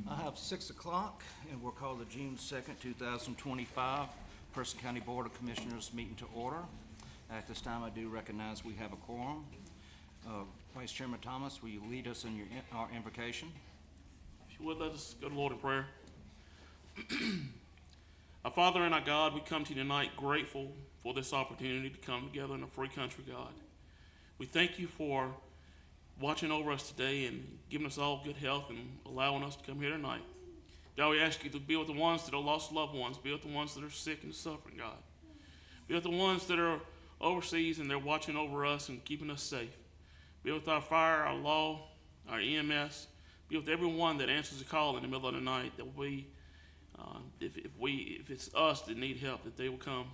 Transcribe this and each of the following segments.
I have 6 o'clock, and we'll call the June 2nd, 2025 Person County Board of Commissioners meeting to order. At this time, I do recognize we have a quorum. Vice Chairman Thomas, will you lead us in our invocation? If you would, let us go to the Lord in prayer. Our Father and our God, we come to you tonight grateful for this opportunity to come together in a free country, God. We thank you for watching over us today and giving us all good health and allowing us to come here tonight. God, we ask you to be with the ones that have lost loved ones, be with the ones that are sick and suffering, God. Be with the ones that are overseas and they're watching over us and keeping us safe. Be with our fire, our law, our EMS. Be with everyone that answers the call in the middle of the night, that we, if it's us that need help, that they will come.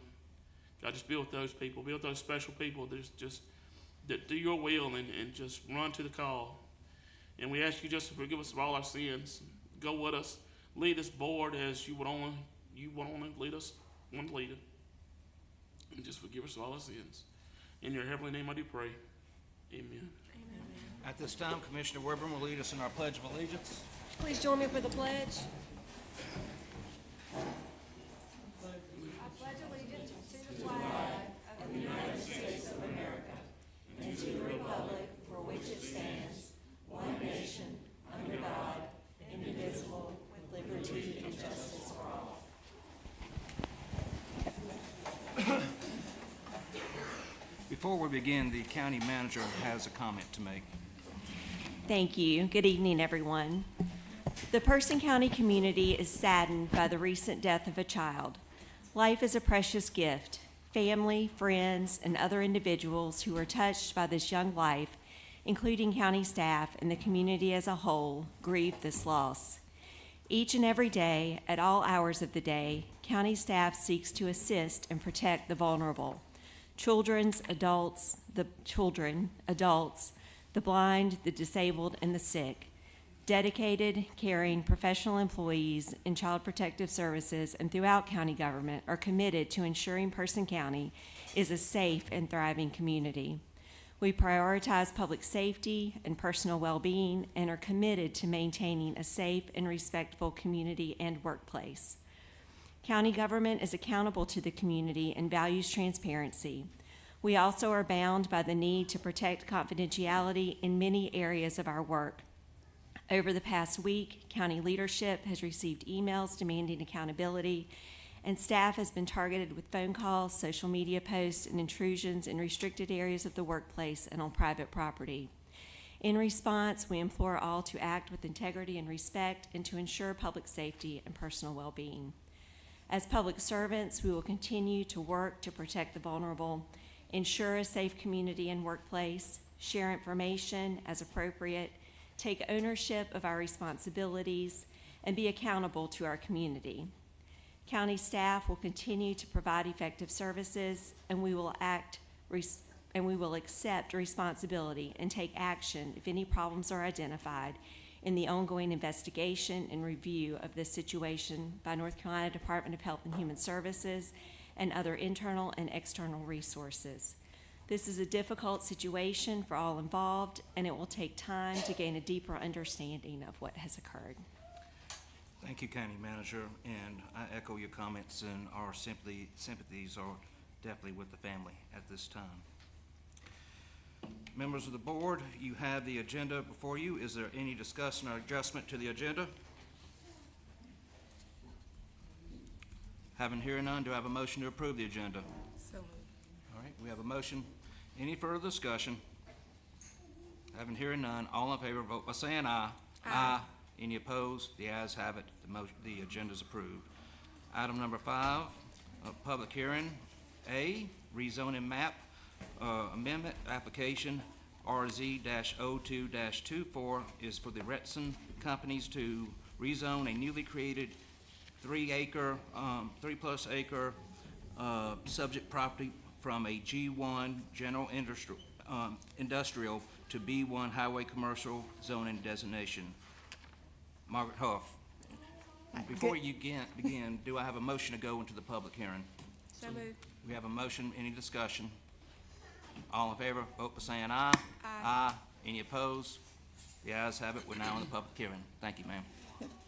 God, just be with those people. Be with those special people that do your will and just run to the call. And we ask you just to forgive us of all our sins. Go with us. Lead us board as you would only lead us, one leader. And just forgive us of all our sins. In your heavenly name I do pray. Amen. Amen. At this time, Commissioner Wilburn will lead us in our Pledge of Allegiance. Please join me for the pledge. I pledge allegiance to the flag of the United States of America and to the republic for which it stands, one nation, under God, indivisible, with liberty and justice for all. Before we begin, the county manager has a comment to make. Thank you. Good evening, everyone. The Person County community is saddened by the recent death of a child. Life is a precious gift. Family, friends, and other individuals who are touched by this young life, including county staff and the community as a whole, grieve this loss. Each and every day, at all hours of the day, county staff seeks to assist and protect the vulnerable. Children, adults, the blind, the disabled, and the sick. Dedicated, caring, professional employees in Child Protective Services and throughout county government are committed to ensuring Person County is a safe and thriving community. We prioritize public safety and personal well-being and are committed to maintaining a safe and respectful community and workplace. County government is accountable to the community and values transparency. We also are bound by the need to protect confidentiality in many areas of our work. Over the past week, county leadership has received emails demanding accountability, and staff has been targeted with phone calls, social media posts, and intrusions in restricted areas of the workplace and on private property. In response, we implore all to act with integrity and respect and to ensure public safety and personal well-being. As public servants, we will continue to work to protect the vulnerable, ensure a safe community and workplace, share information as appropriate, take ownership of our responsibilities, and be accountable to our community. County staff will continue to provide effective services, and we will accept responsibility and take action if any problems are identified in the ongoing investigation and review of this situation by North Carolina Department of Health and Human Services and other internal and external resources. This is a difficult situation for all involved, and it will take time to gain a deeper understanding of what has occurred. Thank you, County Manager, and I echo your comments, and our sympathies are definitely with the family at this time. Members of the board, you have the agenda before you. Is there any discussion or adjustment to the agenda? Having heard none, do I have a motion to approve the agenda? So moved. All right, we have a motion. Any further discussion? Having heard none, all in favor, vote by saying aye. Aye. Any opposed? The ayes have it. The agenda is approved. Item number 5, public hearing. A, rezoning map amendment application RZ-02-24 is for the Rezoning companies to rezone a newly created 3+ acre subject property from a G1 general industrial to B1 highway commercial zoning designation. Margaret Huff. Before you begin, do I have a motion to go into the public hearing? So moved. We have a motion. Any discussion? All in favor, vote by saying aye. Aye. Any opposed? The ayes have it. We're now in the public hearing. Thank you, ma'am.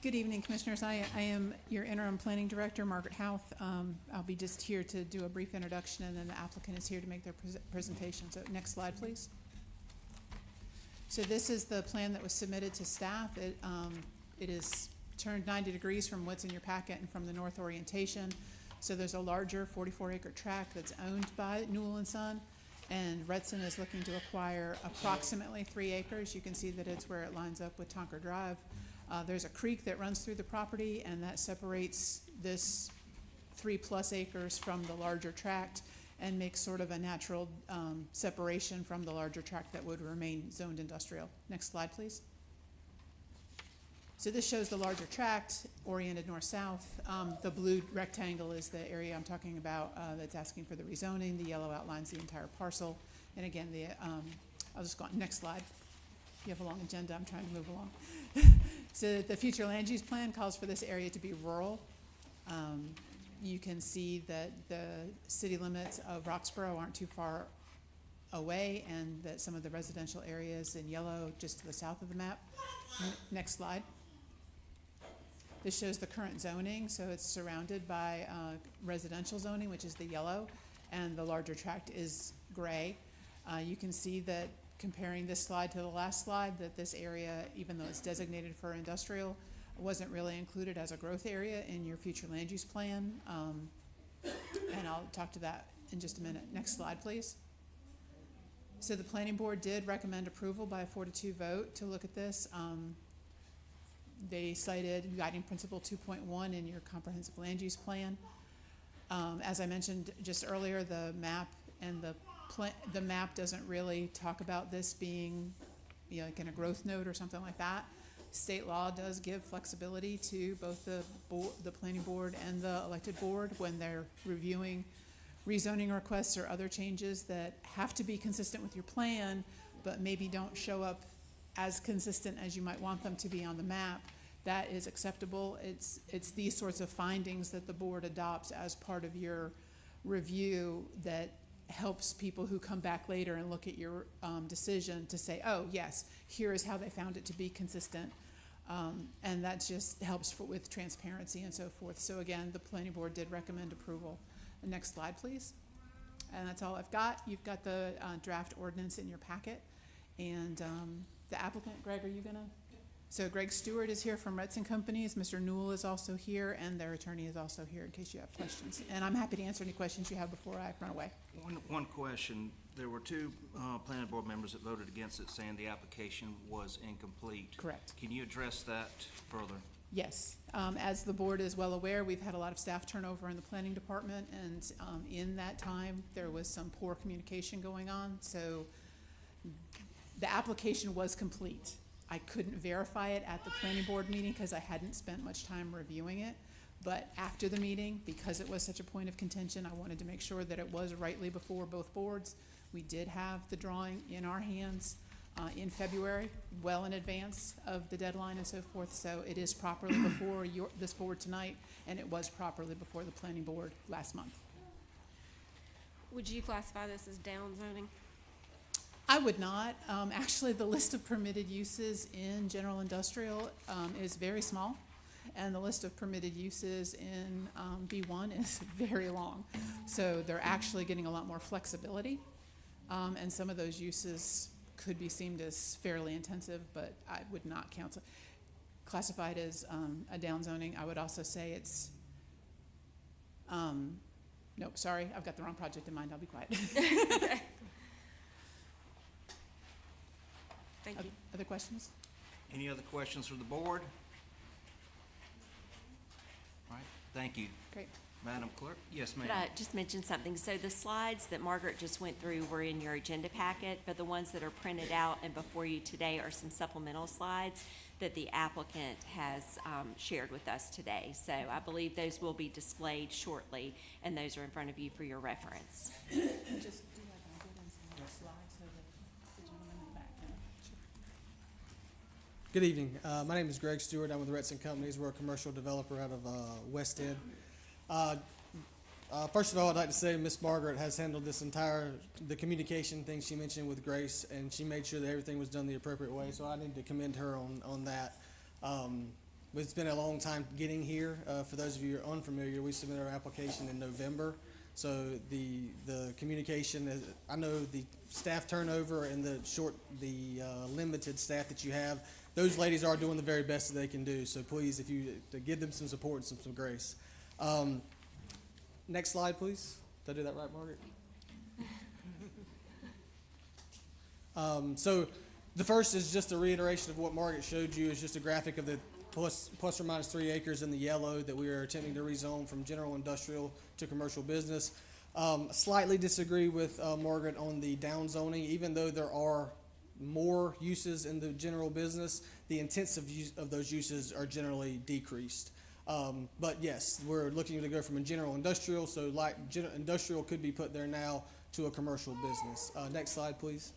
Good evening, Commissioners. I am your interim planning director, Margaret Houth. I'll be just here to do a brief introduction, and then the applicant is here to make their presentation. So next slide, please. So this is the plan that was submitted to staff. It is turned 90 degrees from what's in your packet and from the north orientation. So there's a larger 44-acre tract that's owned by Newell and Son, and Redson is looking to acquire approximately 3 acres. You can see that it's where it lines up with Tonker Drive. There's a creek that runs through the property, and that separates this 3+ acres from the larger tract and makes sort of a natural separation from the larger tract that would remain zoned industrial. Next slide, please. So this shows the larger tract oriented north-south. The blue rectangle is the area I'm talking about that's asking for the rezoning. The yellow outlines the entire parcel. And again, I'll just go on, next slide. You have a long agenda, I'm trying to move along. So the future land use plan calls for this area to be rural. You can see that the city limits of Roxborough aren't too far away, and that some of the residential areas in yellow just to the south of the map. Next slide. This shows the current zoning, so it's surrounded by residential zoning, which is the yellow, and the larger tract is gray. You can see that comparing this slide to the last slide, that this area, even though it's designated for industrial, wasn't really included as a growth area in your future land use plan. And I'll talk to that in just a minute. Next slide, please. So the planning board did recommend approval by a 4-2 vote to look at this. They cited guiding principle 2.1 in your comprehensive land use plan. As I mentioned just earlier, the map and the map doesn't really talk about this being, like in a growth node or something like that. State law does give flexibility to both the planning board and the elected board when they're reviewing rezoning requests or other changes that have to be consistent with your plan, but maybe don't show up as consistent as you might want them to be on the map. That is acceptable. It's these sorts of findings that the board adopts as part of your review that helps people who come back later and look at your decision to say, oh, yes, here is how they found it to be consistent. And that just helps with transparency and so forth. So again, the planning board did recommend approval. The next slide, please. And that's all I've got. You've got the draft ordinance in your packet. And the applicant, Greg, are you gonna? So Greg Stewart is here from Redson Companies. Mr. Newell is also here, and their attorney is also here in case you have questions. And I'm happy to answer any questions you have before I run away. One question. There were 2 planning board members that voted against it, saying the application was incomplete. Correct. Can you address that further? Yes. As the board is well aware, we've had a lot of staff turnover in the planning department, and in that time, there was some poor communication going on. So the application was complete. I couldn't verify it at the planning board meeting because I hadn't spent much time reviewing it. But after the meeting, because it was such a point of contention, I wanted to make sure that it was rightly before both boards. We did have the drawing in our hands in February, well in advance of the deadline and so forth. So it is properly before this board tonight, and it was properly before the planning board last month. Would you classify this as down zoning? I would not. Actually, the list of permitted uses in general industrial is very small, and the list of permitted uses in B1 is very long. So they're actually getting a lot more flexibility, and some of those uses could be seen as fairly intensive, but I would not classify it as a down zoning. I would also say it's, nope, sorry, I've got the wrong project in mind. I'll be quiet. Okay. Thank you. Other questions? Any other questions from the board? All right, thank you. Great. Madam Clerk? Yes, ma'am. Could I just mention something? So the slides that Margaret just went through were in your agenda packet, but the ones that are printed out and before you today are some supplemental slides that the applicant has shared with us today. So I believe those will be displayed shortly, and those are in front of you for your reference. Just do like I did in some other slides so that the gentleman in the back can. Good evening. My name is Greg Stewart. I'm with Redson Companies. We're a commercial developer out of West End. First of all, I'd like to say Miss Margaret has handled the communication thing she mentioned with Grace, and she made sure that everything was done the appropriate way, so I need to commend her on that. it's been a long time getting here. For those of you who are unfamiliar, we submitted our application in November. So the communication, I know the staff turnover and the limited staff that you have, those ladies are doing the very best that they can do. So please, if you to give them some support and some grace. Next slide, please. Did I do that right, Margaret? So the first is just a reiteration of what Margaret showed you. Is just a graphic of the plus or minus 3 acres in the yellow that we are attempting to rezone from general industrial to commercial business. Slightly disagree with Margaret on the downzoning. Even though there are more uses in the general business, the intensive use of those uses are generally decreased. But yes, we're looking to go from a general industrial, so like industrial could be put there now, to a commercial business. Next slide, please.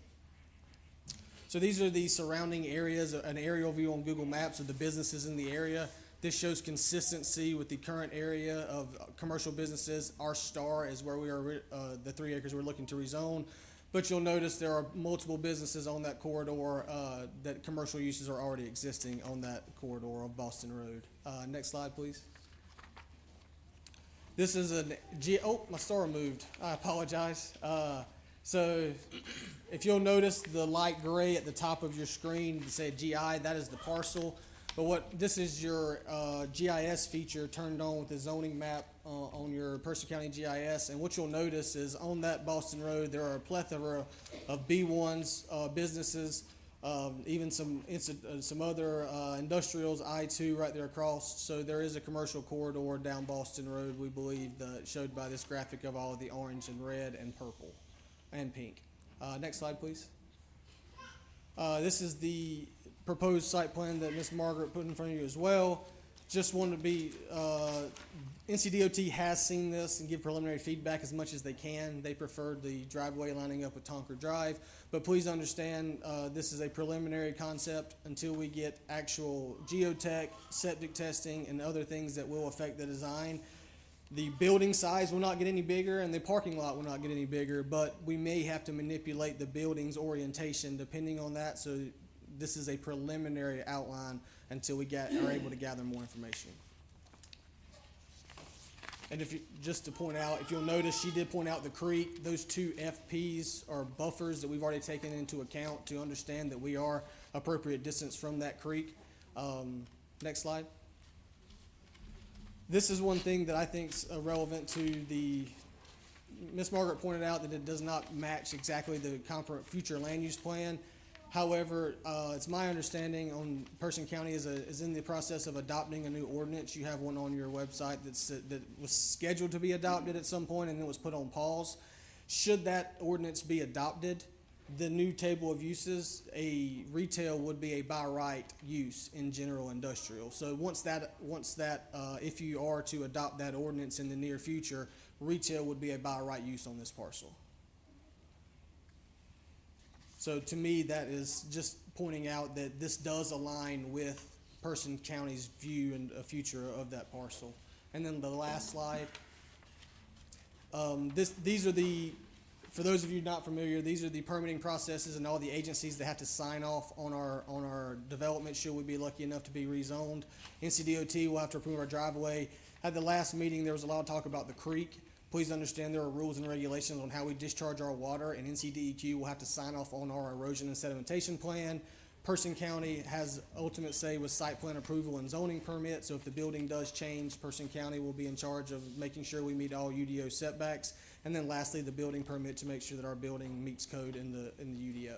So these are the surrounding areas, an aerial view on Google Maps of the businesses in the area. This shows consistency with the current area of commercial businesses. Our star is where we are, the 3 acres we're looking to rezone. But you'll notice there are multiple businesses on that corridor that commercial uses are already existing on that corridor of Boston Road. Next slide, please. This is oh, my star moved. I apologize. So if you'll notice the light gray at the top of your screen, it said GI, that is the parcel. But this is your GIS feature turned on with the zoning map on your Person County GIS. And what you'll notice is on that Boston Road, there are a plethora of B1s, businesses, even some other industrials, I-2 right there across. So there is a commercial corridor down Boston Road, we believe, showed by this graphic of all of the orange and red and purple and pink. Next slide, please. This is the proposed site plan that Ms. Margaret put in front of you as well. Just wanted to be, NCDOT has seen this and give preliminary feedback as much as they can. They preferred the driveway lining up with Tonker Drive, but please understand this is a preliminary concept until we get actual geotech, septic testing, and other things that will affect the design. The building size will not get any bigger and the parking lot will not get any bigger, but we may have to manipulate the building's orientation depending on that. So this is a preliminary outline until we are able to gather more information. And just to point out, if you'll notice, she did point out the creek. Those 2 FPs are buffers that we've already taken into account to understand that we are appropriate distance from that creek. Next slide. This is one thing that I think is relevant to Ms. Margaret pointed out that it does not match exactly the future land use plan. However, it's my understanding Person County is in the process of adopting a new ordinance. You have one on your website that was scheduled to be adopted at some point and then was put on pause. Should that ordinance be adopted, the new table of uses, a retail would be a by right use in general industrial. So once that, if you are to adopt that ordinance in the near future, retail would be a by right use on this parcel. So to me, that is just pointing out that this does align with Person County's view and a future of that parcel. And then the last slide. These are for those of you not familiar, these are the permitting processes and all the agencies that have to sign off on our development should we be lucky enough to be rezoned. NCDOT will have to approve our driveway. At the last meeting, there was a lot of talk about the creek. Please understand there are rules and regulations on how we discharge our water, and NCDEQ will have to sign off on our erosion and sedimentation plan. Person County has ultimate say with site plan approval and zoning permit, so if the building does change, Person County will be in charge of making sure we meet all UDO setbacks. And then lastly, the building permit to make sure that our building meets code in the UDO.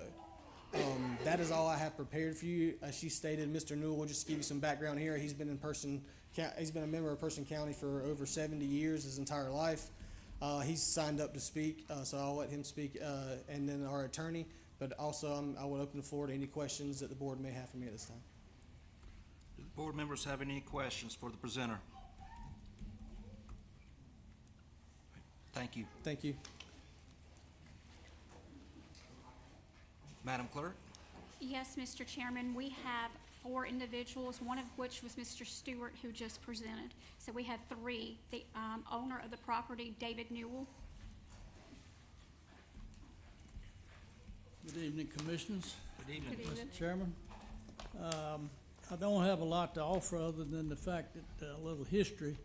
That is all I have prepared for you. As she stated, Mr. Newell, just to give you some background here, he's been a member of Person County for over 70 years, his entire life. He's signed up to speak, so I'll let him speak, and then our attorney. But also, I will open the floor to any questions that the board may have for me at this time. Do the board members have any questions for the presenter? Thank you. Thank you. Madam Clerk? Yes, Mr. Chairman, we have 4 individuals, one of which was Mr. Stewart, who just presented. So we have 3. The owner of the property, David Newell. Good evening, Commissioners, Good evening. Good evening. Mr. Chairman. I don't have a lot to offer other than the fact that, a little history.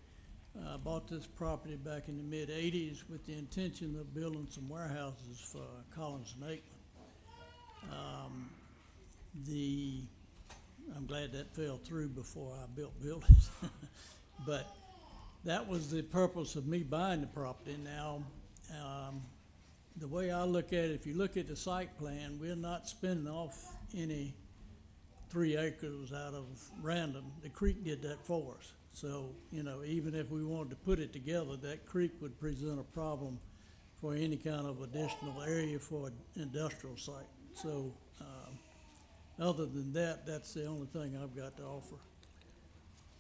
I bought this property back in the mid-eighties with the intention of building some warehouses for Collins and Aikman. I'm glad that fell through before I built buildings. But that was the purpose of me buying the property. Now, the way I look at it, if you look at the site plan, we're not spinning off any 3 acres out of random. The creek did that for us. So, even if we wanted to put it together, that creek would present a problem for any kind of additional area for an industrial site. So, other than that, that's the only thing I've got to offer.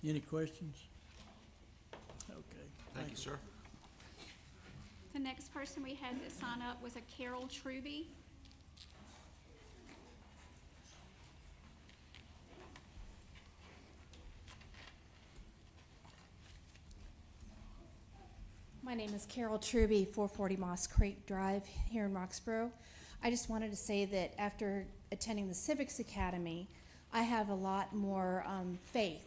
Any questions? Okay. Thank you, sir. The next person we had that sign up was a Carol Truby. My name is Carol Truby, 440 Moss Creek Drive here in Roxborough. I just wanted to say that after attending the Civics Academy, I have a lot more faith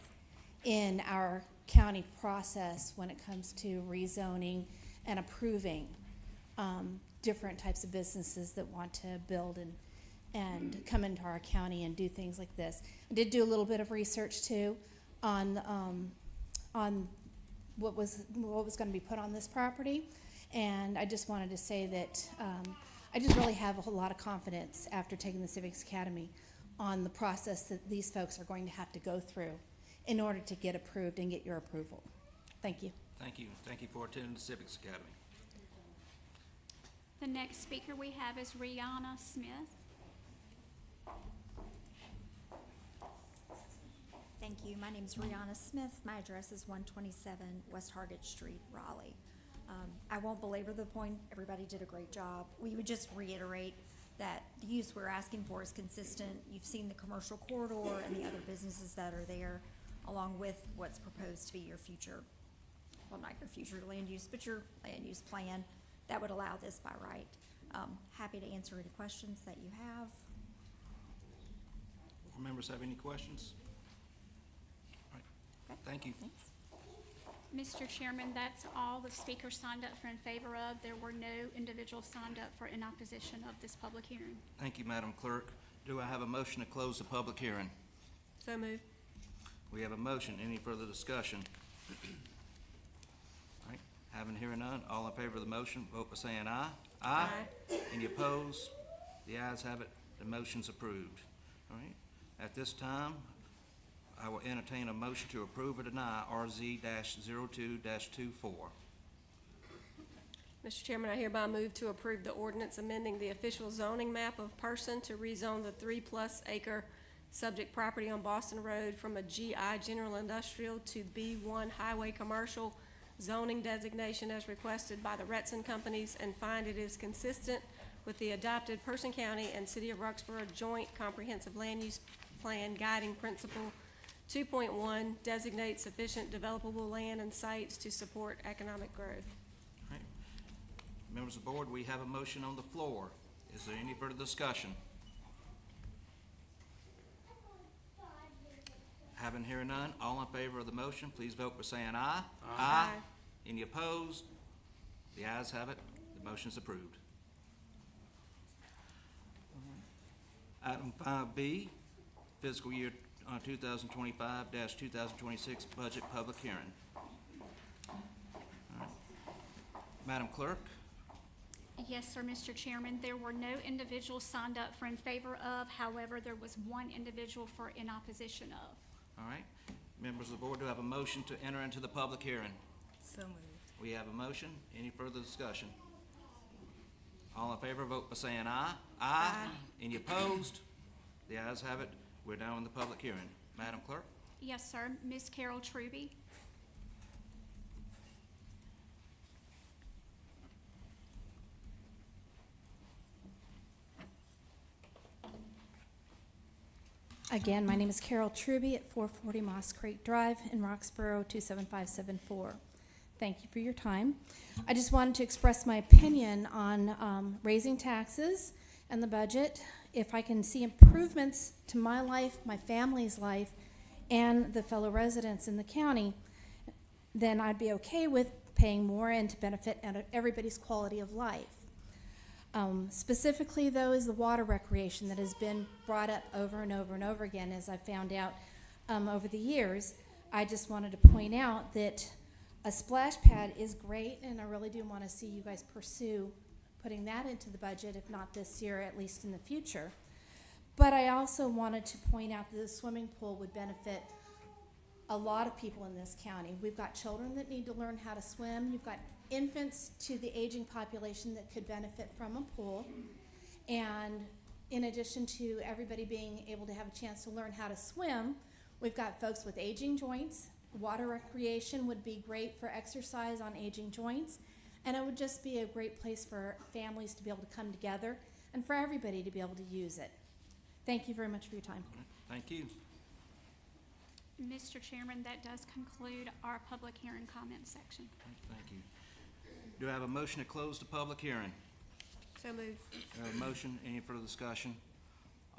in our county process when it comes to rezoning and approving different types of businesses that want to build and come into our county and do things like this. I did do a little bit of research too on what was going to be put on this property, and I just wanted to say that I just really have a whole lot of confidence after taking the Civics Academy on the process that these folks are going to have to go through in order to get approved and get your approval. Thank you. Thank you. Thank you for attending the Civics Academy. The next speaker we have is Rihanna Smith. Thank you. My name is Rihanna Smith. My address is 127 West Hargett Street, Raleigh. I won't belabor the point. Everybody did a great job. We would just reiterate that the use we're asking for is consistent. You've seen the commercial corridor and the other businesses that are there, along with what's proposed to be your future, well, not your future land use, but your land use plan that would allow this by right. Happy to answer any questions that you have. Board members have any questions? All right. Okay. Thank you. Thanks. Mr. Chairman, that's all the speakers signed up for in favor of. There were no individuals signed up for in opposition of this public hearing. Thank you, Madam Clerk. Do I have a motion to close the public hearing? So moved. We have a motion. Any further discussion? All right. Having hearing none, all in favor of the motion, vote by saying aye. Aye. Any opposed? The ayes have it. The motion's approved. All right. At this time, I will entertain a motion to approve or deny RZ-02-24. Mr. Chairman, I hereby move to approve the ordinance amending the official zoning map of Person to rezone the 3+ acre subject property on Boston Road from a GI General Industrial to B1 Highway Commercial zoning designation as requested by the Retson Companies, and find it is consistent with the adopted Person County and City of Roxborough Joint Comprehensive Land Use Plan Guiding Principle 2.1, designate sufficient developable land and sites to support economic growth. All right. Members of the board, we have a motion on the floor. Is there any further discussion? Having hearing none, all in favor of the motion, please vote by saying aye. Aye. Any opposed? The ayes have it. The motion is approved. Item 5B, fiscal year 2025-2026 budget public hearing. All right. Madam Clerk? Yes, sir, Mr. Chairman. There were no individuals signed up for in favor of. However, there was one individual for in opposition of. All right. Members of the board, do I have a motion to enter into the public hearing? So moved. We have a motion. Any further discussion? All in favor, vote by saying aye. Aye. Any opposed? The ayes have it. We're now in the public hearing. Madam Clerk? Yes, sir. Ms. Carol Truby. Again, my name is Carol Truby at 440 Moss Creek Drive in Roxborough, 27574. Thank you for your time. I just wanted to express my opinion on raising taxes and the budget. If I can see improvements to my life, my family's life, and the fellow residents in the county, then I'd be okay with paying more and to benefit everybody's quality of life. Specifically, though, is the water recreation that has been brought up over and over and over again, as I found out over the years. I just wanted to point out that a splash pad is great, and I really do want to see you guys pursue putting that into the budget, if not this year, at least in the future. But I also wanted to point out that the swimming pool would benefit a lot of people in this county. We've got children that need to learn how to swim. You've got infants to the aging population that could benefit from a pool. And in addition to everybody being able to have a chance to learn how to swim, we've got folks with aging joints. Water recreation would be great for exercise on aging joints. And it would just be a great place for families to be able to come together and for everybody to be able to use it. Thank you very much for your time. Thank you. Mr. Chairman, that does conclude our public hearing comment section. Thank you. Do I have a motion to close the public hearing? So moved. Do I have a motion? Any further discussion?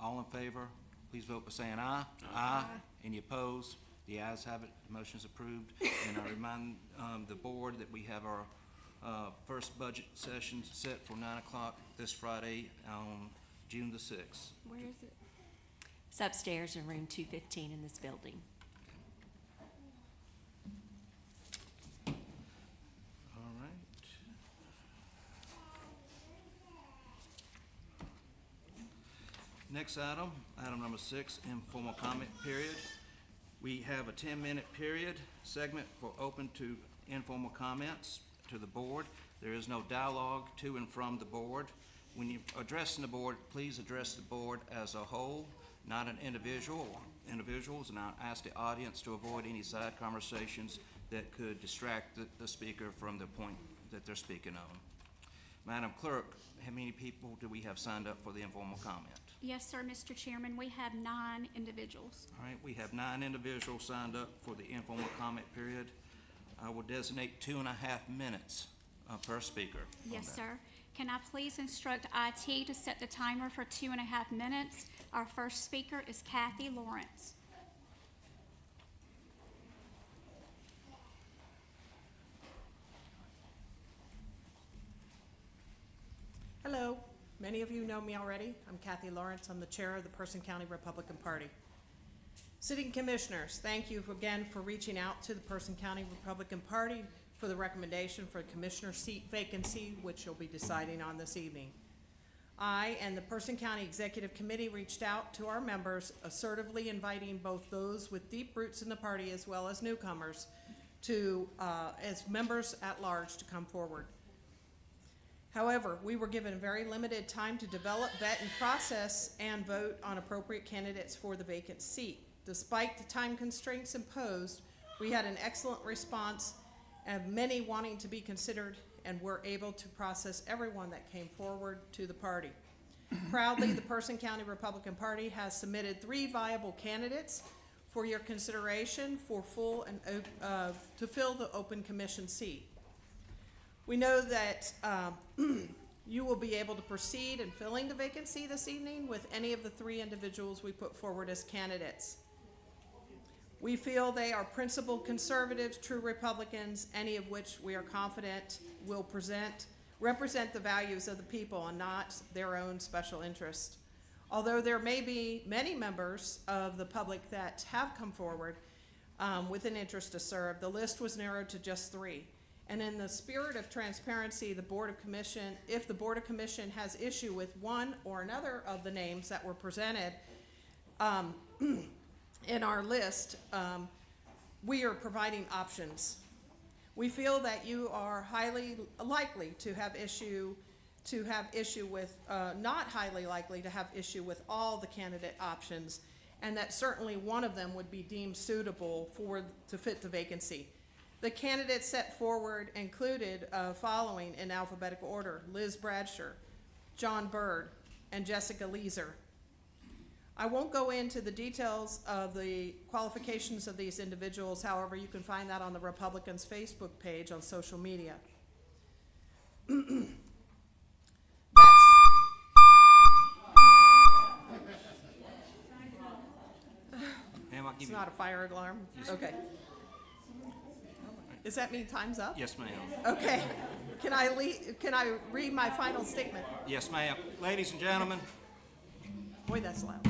All in favor, please vote by saying aye. Aye. Any opposed? The ayes have it. The motion is approved. And I remind the board that we have our first budget session set for 9 o'clock this Friday on June the 6th. Where is it? It's upstairs in room 215 in this building. All right. Next item, item number 6, informal comment period. We have a 10-minute period segment for open to informal comments to the board. There is no dialogue to and from the board. When you're addressing the board, please address the board as a whole, not an individual or individuals, and I ask the audience to avoid any side conversations that could distract the speaker from the point that they're speaking on. Madam Clerk, how many people do we have signed up for the informal comment? Yes, sir, Mr. Chairman, we have 9 individuals. All right, we have 9 individuals signed up for the informal comment period. I will designate 2.5 minutes per speaker. on Yes, that. sir. Can I please instruct IT to set the timer for 2.5 minutes? Our first speaker is Kathy Lawrence. Hello, many of you know me already. I'm Kathy Lawrence. I'm the chair of the Person County Republican Party. Sitting commissioners, thank you again for reaching out to the Person County Republican Party for the recommendation for a commissioner seat vacancy, which you'll be deciding on this evening. I and the Person County Executive Committee reached out to our members, assertively inviting both those with deep roots in the party as well as newcomers to, as members at large, to come forward. However, we were given very limited time to develop, vet, and process and vote on appropriate candidates for the vacant seat. Despite the time constraints imposed, we had an excellent response and many wanting to be considered, and were able to process everyone that came forward to the party. Proudly, the Person County Republican Party has submitted 3 viable candidates for your consideration for full and to fill the open commission seat. We know that you will be able to proceed in filling the vacancy this evening with any of the 3 individuals we put forward as candidates. We feel they are principled conservatives, true Republicans, any of which we are confident will represent the values of the people and not their own special interest. Although there may be many members of the public that have come forward with an interest to serve, the list was narrowed to just 3. And in the spirit of transparency, the Board of Commission, if the Board of Commission has issue with one or another of the names that were presented in our list, we are providing options. We feel that you are highly likely to have issue with, not highly likely to have issue with all the candidate options, and that certainly one of them would be deemed suitable to fit the vacancy. The candidates set forward included following in alphabetical order: Liz Bradsher, John Byrd, and Jessica Leeser. I won't go into the details of the qualifications of these individuals. However, you can find that on the Republicans' Facebook page on social media. Ma'am, I give It's you- not a fire alarm? Okay. Does that mean time's up? Yes, ma'am. Okay. Can I read my final statement? Yes, ma'am. Ladies and gentlemen, Boy, that's loud.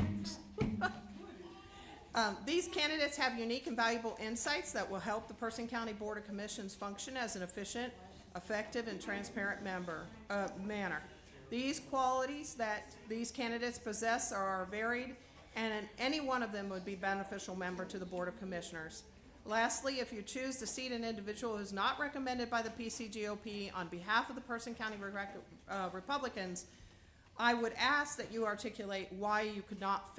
These candidates have unique and valuable insights that will help the Person County Board of Commissions function as an efficient, effective, and transparent manner. These qualities that these candidates possess are varied, and any one of them would be beneficial member to the Board of Commissioners. Lastly, if you choose to seat an individual who is not recommended by the PCGOP on behalf of the Person County Republicans, I would ask that you articulate why you could not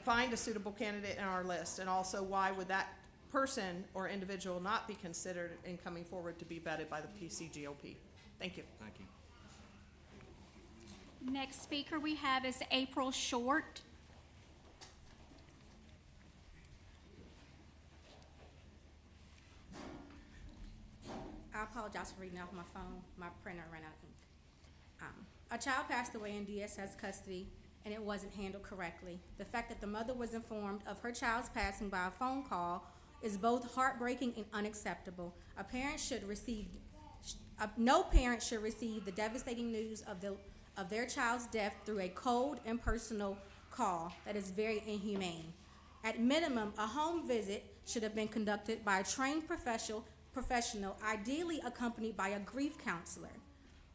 find a suitable candidate in our list, and also why would that person or individual not be considered in coming forward to be vetted by the PCGOP. Thank you. thank you. Next speaker we have is April Short. I apologize for reading off my phone. My printer ran out of ink. A child passed away in DSS custody, and it wasn't handled correctly. The fact that the mother was informed of her child's passing by a phone call is both heartbreaking and unacceptable. No parent should receive the devastating news of their child's death through a cold, impersonal call. That is very inhumane. At minimum, a home visit should have been conducted by a trained professional, ideally accompanied by a grief counselor,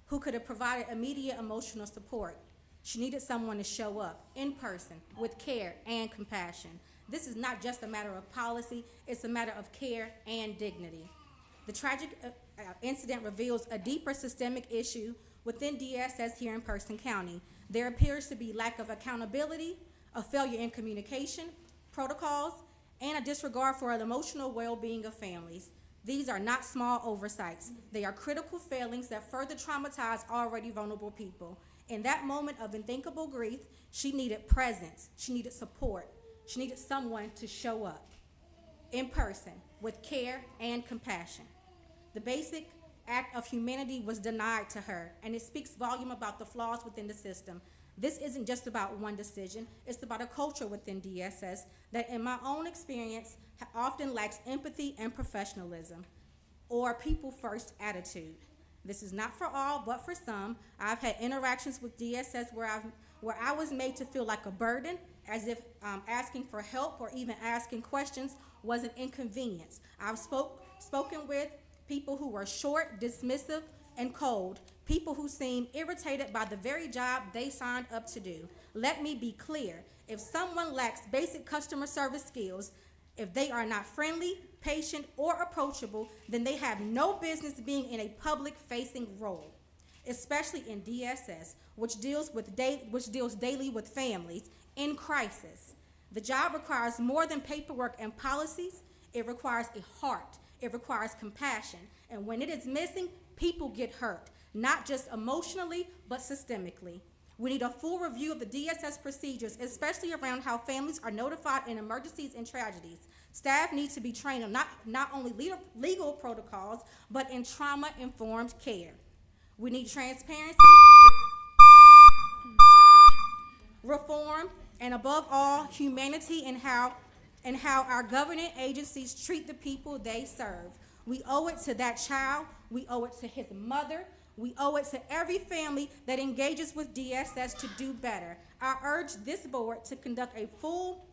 who could have provided immediate emotional support. She needed someone to show up in person with care and compassion. This is not just a matter of policy, it's a matter of care and dignity. The tragic incident reveals a deeper systemic issue within DSS here in Person County. There appears to be lack of accountability, a failure in communication, protocols, and a disregard for the emotional well-being of families. These are not small oversights. They are critical failings that further traumatize already vulnerable people. In that moment of unthinkable grief, she needed presence, she needed support, she needed someone to show up in person with care and compassion. The basic act of humanity was denied to her, and it speaks volume about the flaws within the system. This isn't just about one decision, it's about a culture within DSS that, in my own experience, often lacks empathy and professionalism, or people-first attitude. This is not for all, but for some. I've had interactions with DSS where I was made to feel like a burden, as if asking for help or even asking questions was an inconvenience. I've spoken with people who were short, dismissive, and cold, people who seem irritated by the very job they signed up to do. Let me be clear. If someone lacks basic customer service skills, if they are not friendly, patient, or approachable, then they have no business being in a public-facing role, especially in DSS, which deals daily with families in crisis. The job requires more than paperwork and policies. It requires a heart. It requires compassion. And when it is missing, people get hurt, not just emotionally, but systemically. We need a full review of the DSS procedures, especially around how families are notified in emergencies and tragedies. Staff needs to be trained on not only legal protocols, but in trauma-informed care. We need transparency, reform, and above all, humanity in how our governing agencies treat the people they serve. We owe it to that child. We owe it to his mother. We owe it to every family that engages with DSS to do better. I urge this board to conduct a full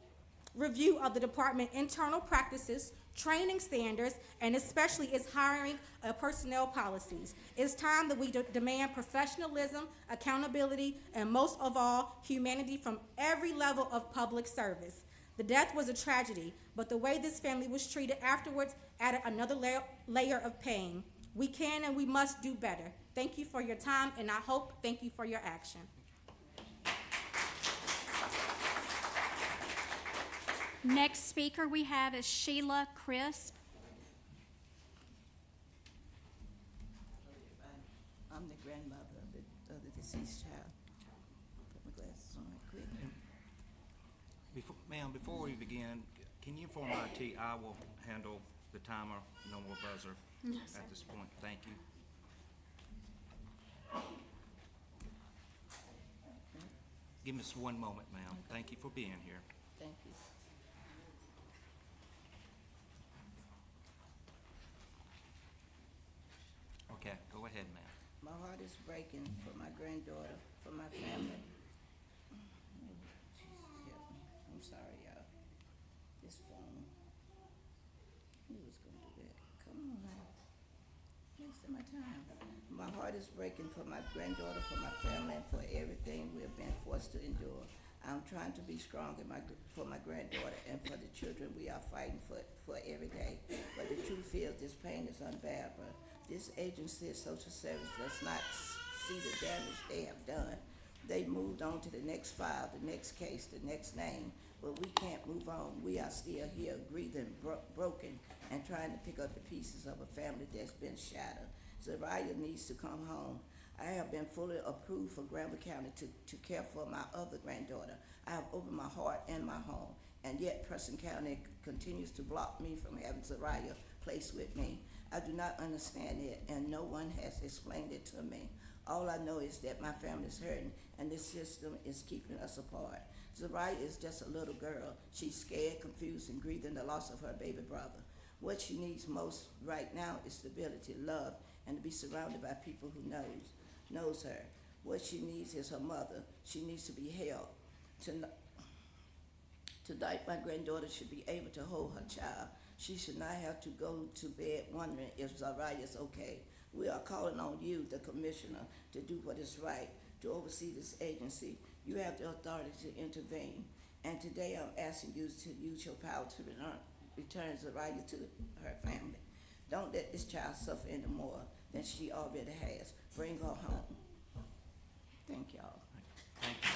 review of the department's internal practices, training standards, and especially its hiring personnel policies. It's time that we demand professionalism, accountability, and most of all, humanity from every level of public service. The death was a tragedy, but the way this family was treated afterwards added another layer of pain. We can and we must do better. Thank you for your time, and thank you for your action. Next speaker we have is Sheila Crisp. I'm the grandmother of the deceased child. Put my glasses on right quick. Ma'am, before we begin, can you inform IT I will handle the timer, no more buzzer at this point? Thank you. Give us one moment, ma'am. Thank you for being here. Thank you. ahead, ma'am. My heart is breaking for my granddaughter, for my family. Jesus, help me. I'm sorry, y'all. This phone. Who was gonna do that? Come on now. Wasting my time. My heart is breaking for my granddaughter, for my family, and for everything we have been forced to endure. I'm trying to be strong for my granddaughter and for the children we are fighting for every day. But the truth is, this pain is unbearable. This agency of social service does not see the damage they have done. They moved on to the next file, the next case, the next name, but we can't move on. We are still here, grieving, broken, and trying to pick up the pieces of a family that's been shattered. Zariah needs to come home. I have been fully approved for Granville County to care for my other granddaughter. I have opened my heart and my home, and yet Preston County continues to block me from having Zariah placed with me. I do not understand it, and no one has explained it to me. All I know is that my family is hurting, and this system is keeping us apart. Zariah is just a little girl. She's scared, confused, and grieving the loss of her baby brother. What she needs most right now is stability, love, and to be surrounded by people who knows her. What she needs is her mother. She needs to be held. Tonight, my granddaughter should be able to hold her child. She should not have to go to bed wondering if Zariah is okay. We are calling on you, the commissioner, to do what is right, to oversee this agency. You have the authority to intervene. And today I'm asking you to use your power to return Zariah to her family. Don't let this child suffer any more than she already has. Bring her home. Thank y'all. Thank you.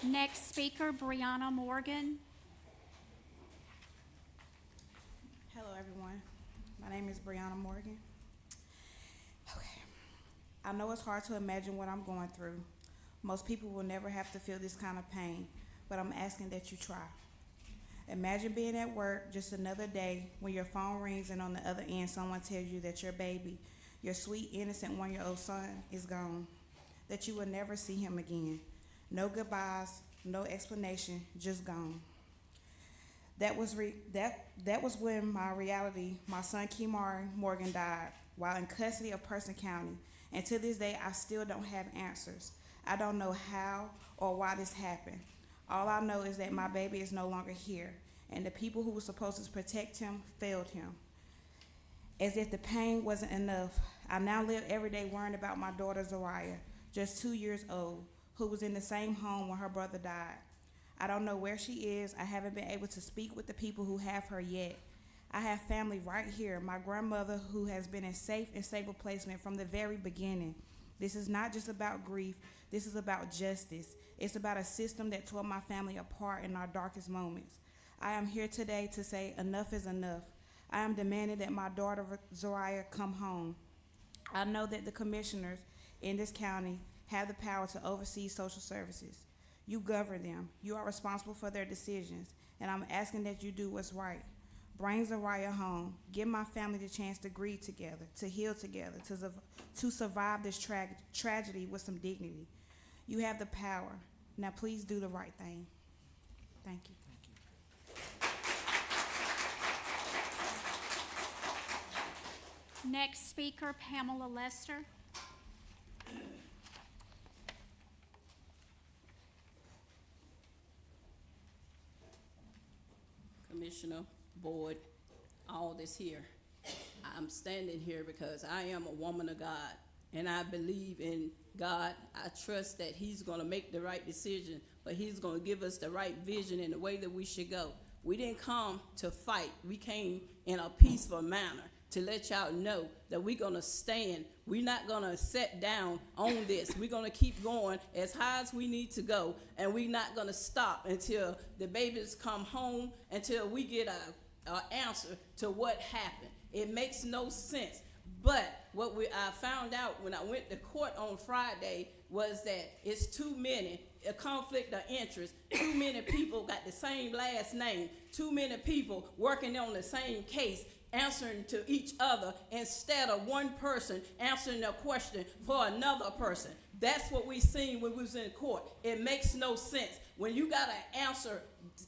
Next speaker, Brianna Morgan. Hello, everyone. My name is Brianna Morgan. Okay. I know it's hard to imagine what I'm going through. Most people will never have to feel this kind of pain, but I'm asking that you try. Imagine being at work just another day when your phone rings and on the other end someone tells you that your baby, your sweet, innocent 1-year-old son is gone, that you will never see him again. No goodbyes, no explanation, just gone. That was when my son Kimari Morgan died while in custody of Person County, and to this day I still don't have answers. I don't know how or why this happened. All I know is that my baby is no longer here, and the people who were supposed to protect him failed him. As if the pain wasn't enough, I now live every day worrying about my daughter Zariah, just 2 years old, who was in the same home when her brother died. I don't know where she is. I haven't been able to speak with the people who have her yet. I have family right here, my grandmother who has been in safe and stable placement from the very beginning. This is not just about grief. This is about justice. It's about a system that tore my family apart in our darkest moments. I am here today to say enough is enough. I am demanding that my daughter Zariah come home. I know that the commissioners in this county have the power to oversee social services. You govern them. You are responsible for their decisions, and I'm asking that you do what's right. Bring Zariah home. Give my family the chance to grieve together, to heal together, to survive this tragedy with some dignity. You have the power. Now please do the right thing. Thank you. Next speaker, Pamela Lester. Commissioner, board, all that's here. I'm standing here because I am a woman of God, and I believe in God. I trust that He's going to make the right decision, but He's going to give us the right vision and the way that we should go. We didn't come to fight. We came in a peaceful manner to let y'all know that we're going to stand. We're not going to sit down on this. We're going to keep going as high as we need to go, and we're not going to stop until the babies come home, until we get an answer to what happened. It makes no sense. But what I found out when I went to court on Friday was that it's too many, a conflict of interest. Too many people got the same last name. Too many people working on the same case, answering to each other instead of one person answering a question for another person. That's what we seen when we was in court. It makes no sense. When you got to answer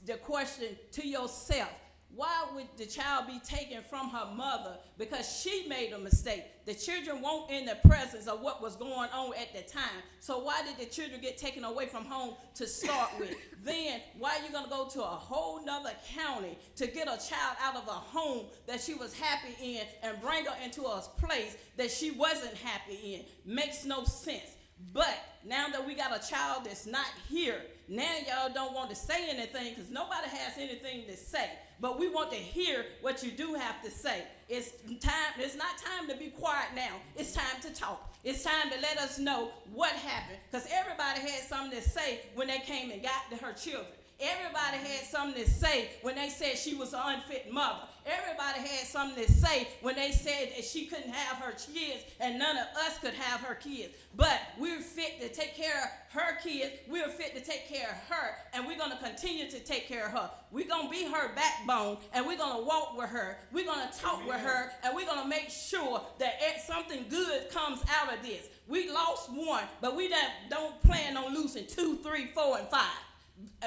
the question to yourself, Why would the child be taken from her mother because she made a mistake? The children weren't in the presence of what was going on at the time. So why did the children get taken away from home to start with? Then why are you going to go to a whole nother county to get a child out of a home that she was happy in and bring her into a place that she wasn't happy in? Makes no sense. But now that we got a child that's not here, now y'all don't want to say anything because nobody has anything to say. But we want to hear what you do have to say. It's not time to be quiet now. It's time to talk. It's time to let us know what happened. Because everybody had something to say when they came and got to her children. Everybody had something to say when they said she was an unfit mother. Everybody had something to say when they said that she couldn't have her kids and none of us could have her kids. But we're fit to take care of her kids. We're fit to take care of her, and we're going to continue to take care of her. We're going to be her backbone, and we're going to walk with her. We're going to talk with her, and we're going to make sure that something good comes out of this. We lost one, but we don't plan on losing 2, 3, 4, and 5.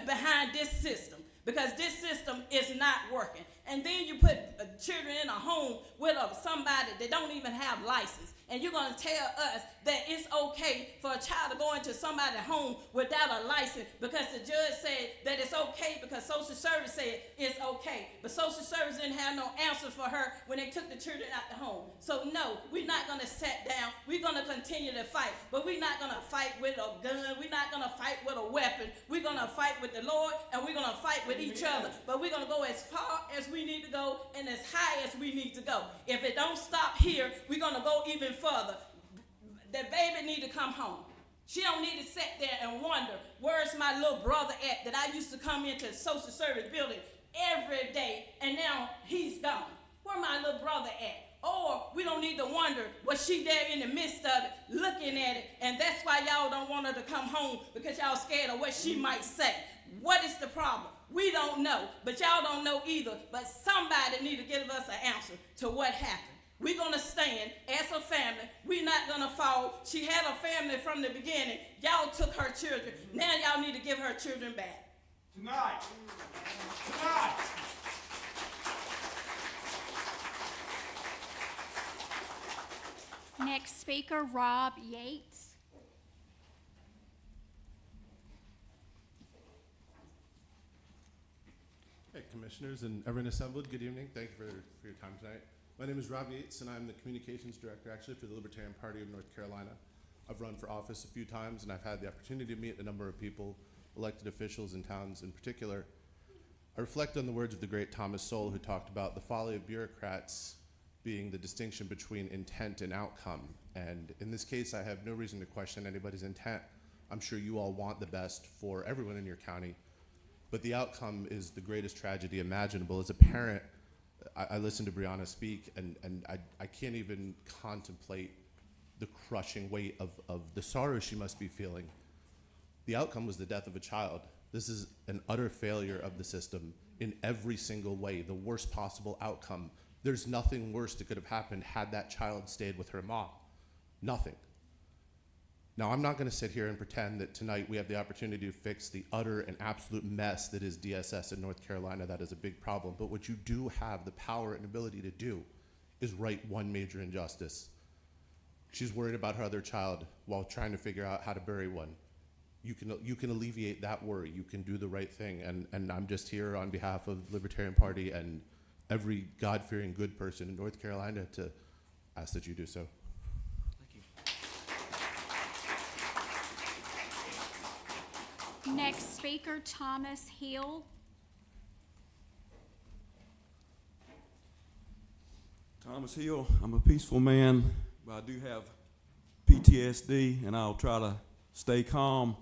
Behind this system, because this system is not working. And then you put children in a home with somebody that don't even have license, and you're going to tell us that it's okay for a child to go into somebody's home without a license because the judge said that it's okay because social service said it's okay. But social service didn't have no answer for her when they took the children out the home. So no, we're not going to sit down. We're going to continue to fight, but we're not going to fight with a gun. We're not going to fight with a weapon. We're going to fight with the Lord, and we're going to fight with each other. But we're going to go as far as we need to go and as high as we need to go. If it don't stop here, we're going to go even further. The baby need to come home. She don't need to sit there and wonder, where's my little brother at that I used to come into the social service building every day, and now he's gone. Where my little brother at? Or we don't need to wonder, was she there in the midst of it, looking at it, and that's why y'all don't want her to come home because y'all scared of what she might say. What is the problem? We don't know, but y'all don't know either, but somebody need to give us an answer to what happened. We're going to stand as a family. We're not going to fall. She had a family from the beginning. Y'all took her children. Now y'all need to give her children back. Tonight. Next speaker, Rob Yates. Hey, Commissioners and everyone assembled, good evening. Thank you for your time tonight. My name is Rob Yates, and I'm the Communications Director, actually, for the Libertarian Party of North Carolina. I've run for office a few times, and I've had the opportunity to meet a number of people, elected officials in towns in particular. I reflect on the words of the great Thomas Sowell, who talked about the folly of bureaucrats being the distinction between intent and outcome. And in this case, I have no reason to question anybody's intent. I'm sure you all want the best for everyone in your county, but the outcome is the greatest tragedy imaginable. As a parent, I listened to Brianna speak, and I can't even contemplate the crushing weight of the sorrow she must be feeling. The outcome was the death of a child. This is an utter failure of the system in every single way, the worst possible outcome. There's nothing worse that could have happened had that child stayed with her mom. Nothing. Now, I'm not going to sit here and pretend that tonight we have the opportunity to fix the utter and absolute mess that is DSS in North Carolina. That is a big problem. But what you do have the power and ability to do is right one major injustice. She's worried about her other child while trying to figure out how to bury one. You can alleviate that worry. You can do the right thing. And I'm just here on behalf of the Libertarian Party and every God-fearing good person in North Carolina to ask that you do so. Next speaker, Thomas Hill. Thomas Hill, I'm a peaceful man, but I do have PTSD, and I'll try to stay calm.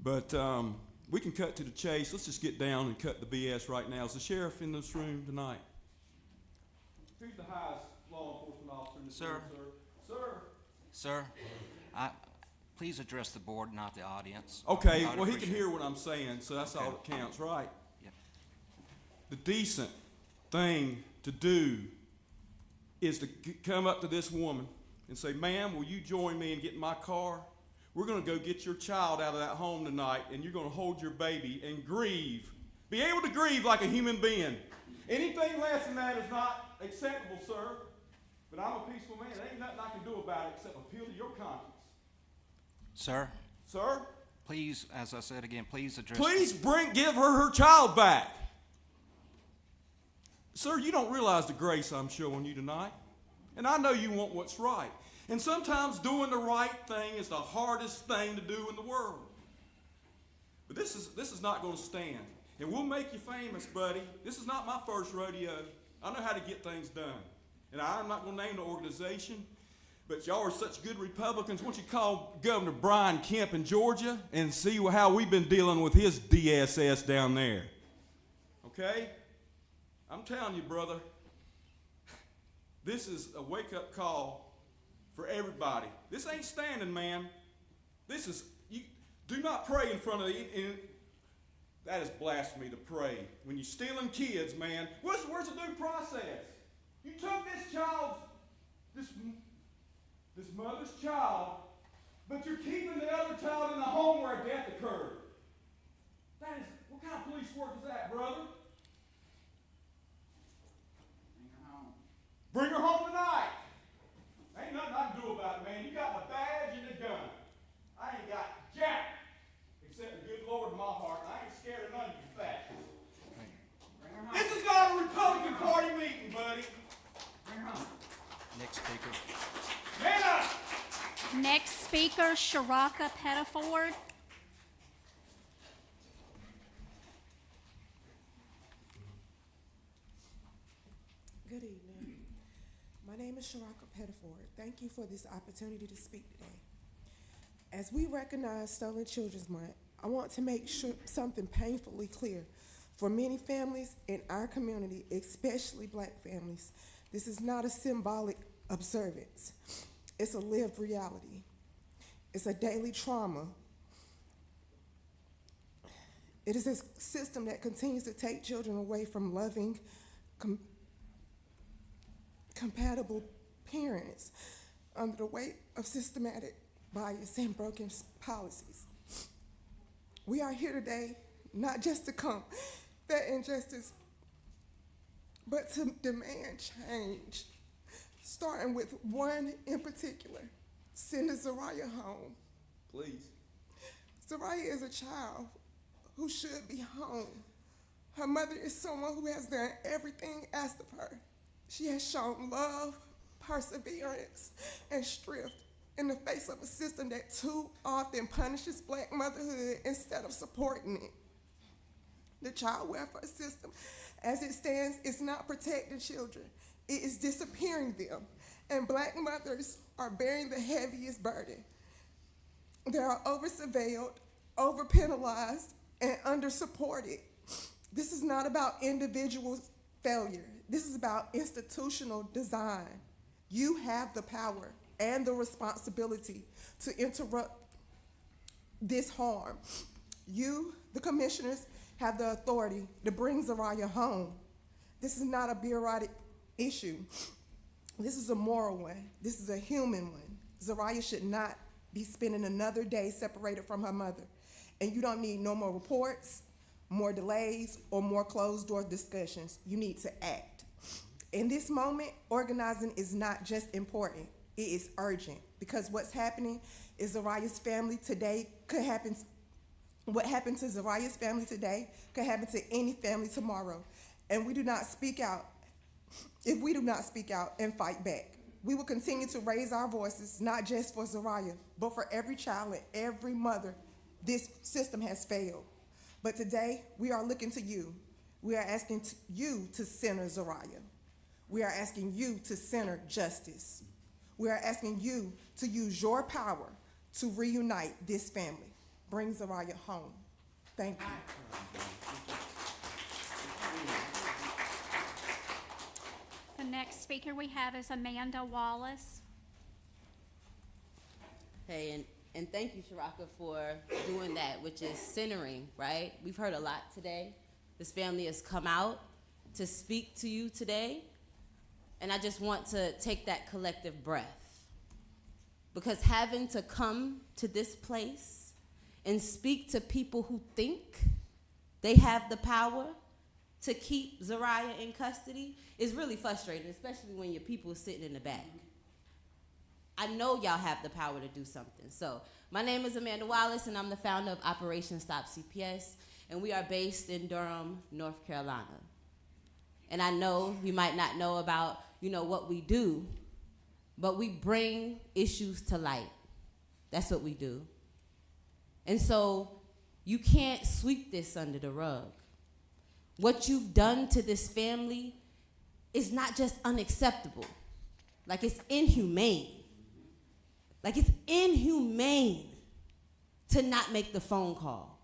But we can cut to the chase. Let's just get down and cut the BS right now. Is the sheriff in this room tonight? Who's the highest law enforcement officer in this room, sir? Sir, please address the board, not the audience. Okay, well, he can hear what I'm saying, so that's all that counts, right? Yep. The decent thing to do is to come up to this woman and say, ma'am, will you join me and get in my car? We're going to go get your child out of that home tonight, and you're going to hold your baby and grieve. Be able to grieve like a human being. Anything less than that is not acceptable, sir. But I'm a peaceful man. There ain't nothing I can do about it except appeal to your conscience. Sir, Sir, please, as I said again, please address. please give her child back. Sir, you don't realize the grace I'm showing you tonight. And I know you want what's right. And sometimes doing the right thing is the hardest thing to do in the world. But this is not going to stand. And we'll make you famous, buddy. This is not my first rodeo. I know how to get things done. And I'm not going to name the organization, but y'all are such good Republicans. Why don't you call Governor Brian Kemp in Georgia and see how we've been dealing with his DSS down there. Okay? I'm telling you, brother, this is a wake-up call for everybody. This ain't standing, man. This is, you do not pray in front of that is blasphemy to pray. When you're stealing kids, man, where's the due process? You took this mother's child, but you're keeping the other child in the home where a death occurred. That is, what kind of police work is that, brother? Bring her home tonight. Ain't nothing I can do about it, man. You got a badge and a gun. I ain't got jack, except the good Lord in my heart, and I ain't scared of none of you fascists. This is not a Republican Party meeting, buddy. Bring her home. Next speaker. Man up! Next speaker, Sharaka Pettiford. Good evening. My name is Sharaka Pettiford. Thank you for this opportunity to speak today. As we recognize Stolen Children's Month, I want to make sure something painfully clear. For many families in our community, especially Black families, this is not a symbolic observance. It's a lived reality. It's a daily trauma. It is a system that continues to take children away from loving, compatible parents under the weight of systematic bias and broken policies. We are here today not just to combat that injustice, but to demand change, starting with one in particular, sending Zariah home. Please. Zariah is a child who should be home. Her mother is someone who has done everything asked of her. She has shown love, perseverance, and strength in the face of a system that too often punishes Black motherhood instead of supporting it. The child welfare system, as it stands, is not protecting children. It is disappearing them, and Black mothers are bearing the heaviest burden. They are over-surveilled, over-penalized, and under-supported. This is not about individual failure. This is about institutional design. You have the power and the responsibility to interrupt this harm. You, the commissioners, have the authority to bring Zariah home. This is not a bureaucratic issue. This is a moral one. This is a human one. Zariah should not be spending another day separated from her mother. And you don't need no more reports, more delays, or more closed-door discussions. You need to act. In this moment, organizing is not just important, it is urgent, because what's happening is Zariah's family today could happen. What happened to Zariah's family today could happen to any family tomorrow. And we do not speak out. If we do not speak out and fight back, we will continue to raise our voices, not just for Zariah, but for every child and every mother. This system has failed. But today, we are looking to you. We are asking you to center Zariah. We are asking you to center justice. We are asking you to use your power to reunite this family. Bring Zariah home. Thank you. The next speaker we have is Amanda Wallace. Hey, and thank you, Sharaka, for doing that, which is centering, right? We've heard a lot today. This family has come out to speak to you today, and I just want to take that collective breath. Because having to come to this place and speak to people who think they have the power to keep Zariah in custody is really frustrating, especially when your people are sitting in the back. I know y'all have the power to do something. So my name is Amanda Wallace, and I'm the founder of Operation Stop CPS, and we are based in Durham, North Carolina. And I know you might not know about, what we do, but we bring issues to light. That's what we do. And so you can't sweep this under the rug. What you've done to this family is not just unacceptable. Like, it's inhumane. Like, it's inhumane to not make the phone call.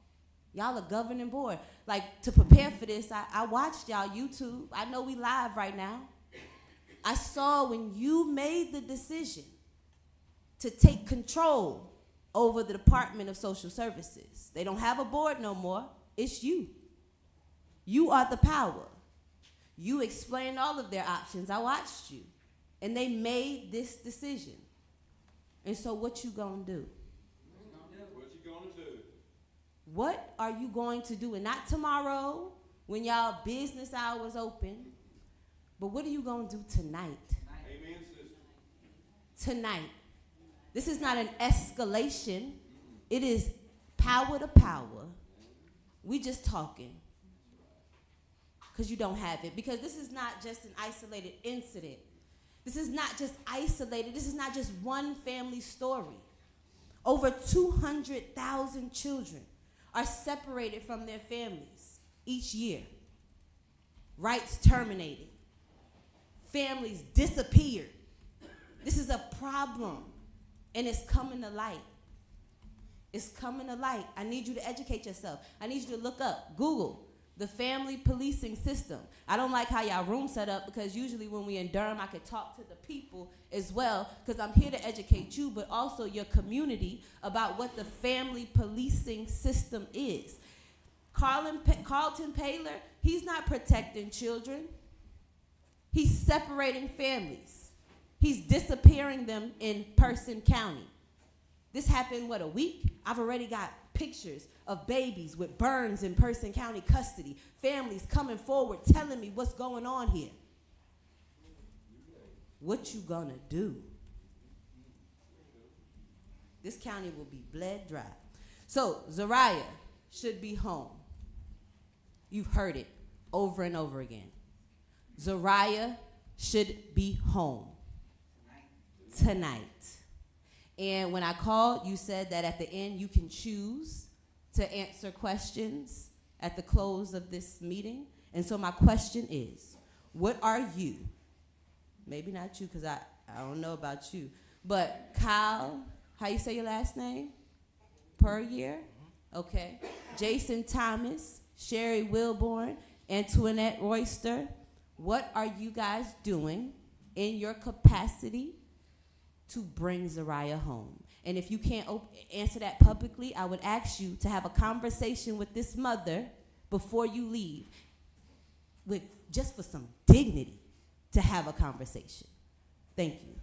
Y'all a governing board. Like, to prepare for this, I watched y'all YouTube. I know we live right now. I saw when you made the decision to take control over the Department of Social Services. They don't have a board no more. It's you. You are the power. You explained all of their options. I watched you. And they made this decision. And so what you gonna do? What you gonna do? What are you going to do? And not tomorrow when y'all business hours open, but what are you gonna do tonight? Amen, sister. Tonight. This is not an escalation. It is power to power. We just talking. Because you don't have it. Because this is not just an isolated incident. This is not just isolated. This is not just one family story. Over 200,000 children are separated from their families each year. Rights terminated. Families disappeared. This is a problem, and it's coming to light. It's coming to light. I need you to educate yourself. I need you to look up, Google, the family policing system. I don't like how y'all room set up, because usually when we in Durham, I could talk to the people as well, because I'm here to educate you, but also your community about what the family policing system is. Carlton Paler, he's not protecting children. He's separating families. He's disappearing them in Person County. This happened, a week? I've already got pictures of babies with burns in Person County custody, families coming forward telling me what's going on here. What you gonna do? This county will be bled dry. So, Zariah should be home. You've heard it over and over again. Zariah should be home tonight. And when I called, you said that at the end you can choose to answer questions at the close of this meeting. And so my question is, what are you, maybe not you because I don't know about you, but Kyle, how you say your last name? Per year? Okay. Jason Thomas, Sherry Wilborn, Antoinette Royster, what are you guys doing in your capacity to bring Zariah home? And if you can't answer that publicly, I would ask you to have a conversation with this mother before you leave, just for some dignity, to have a conversation. Thank you.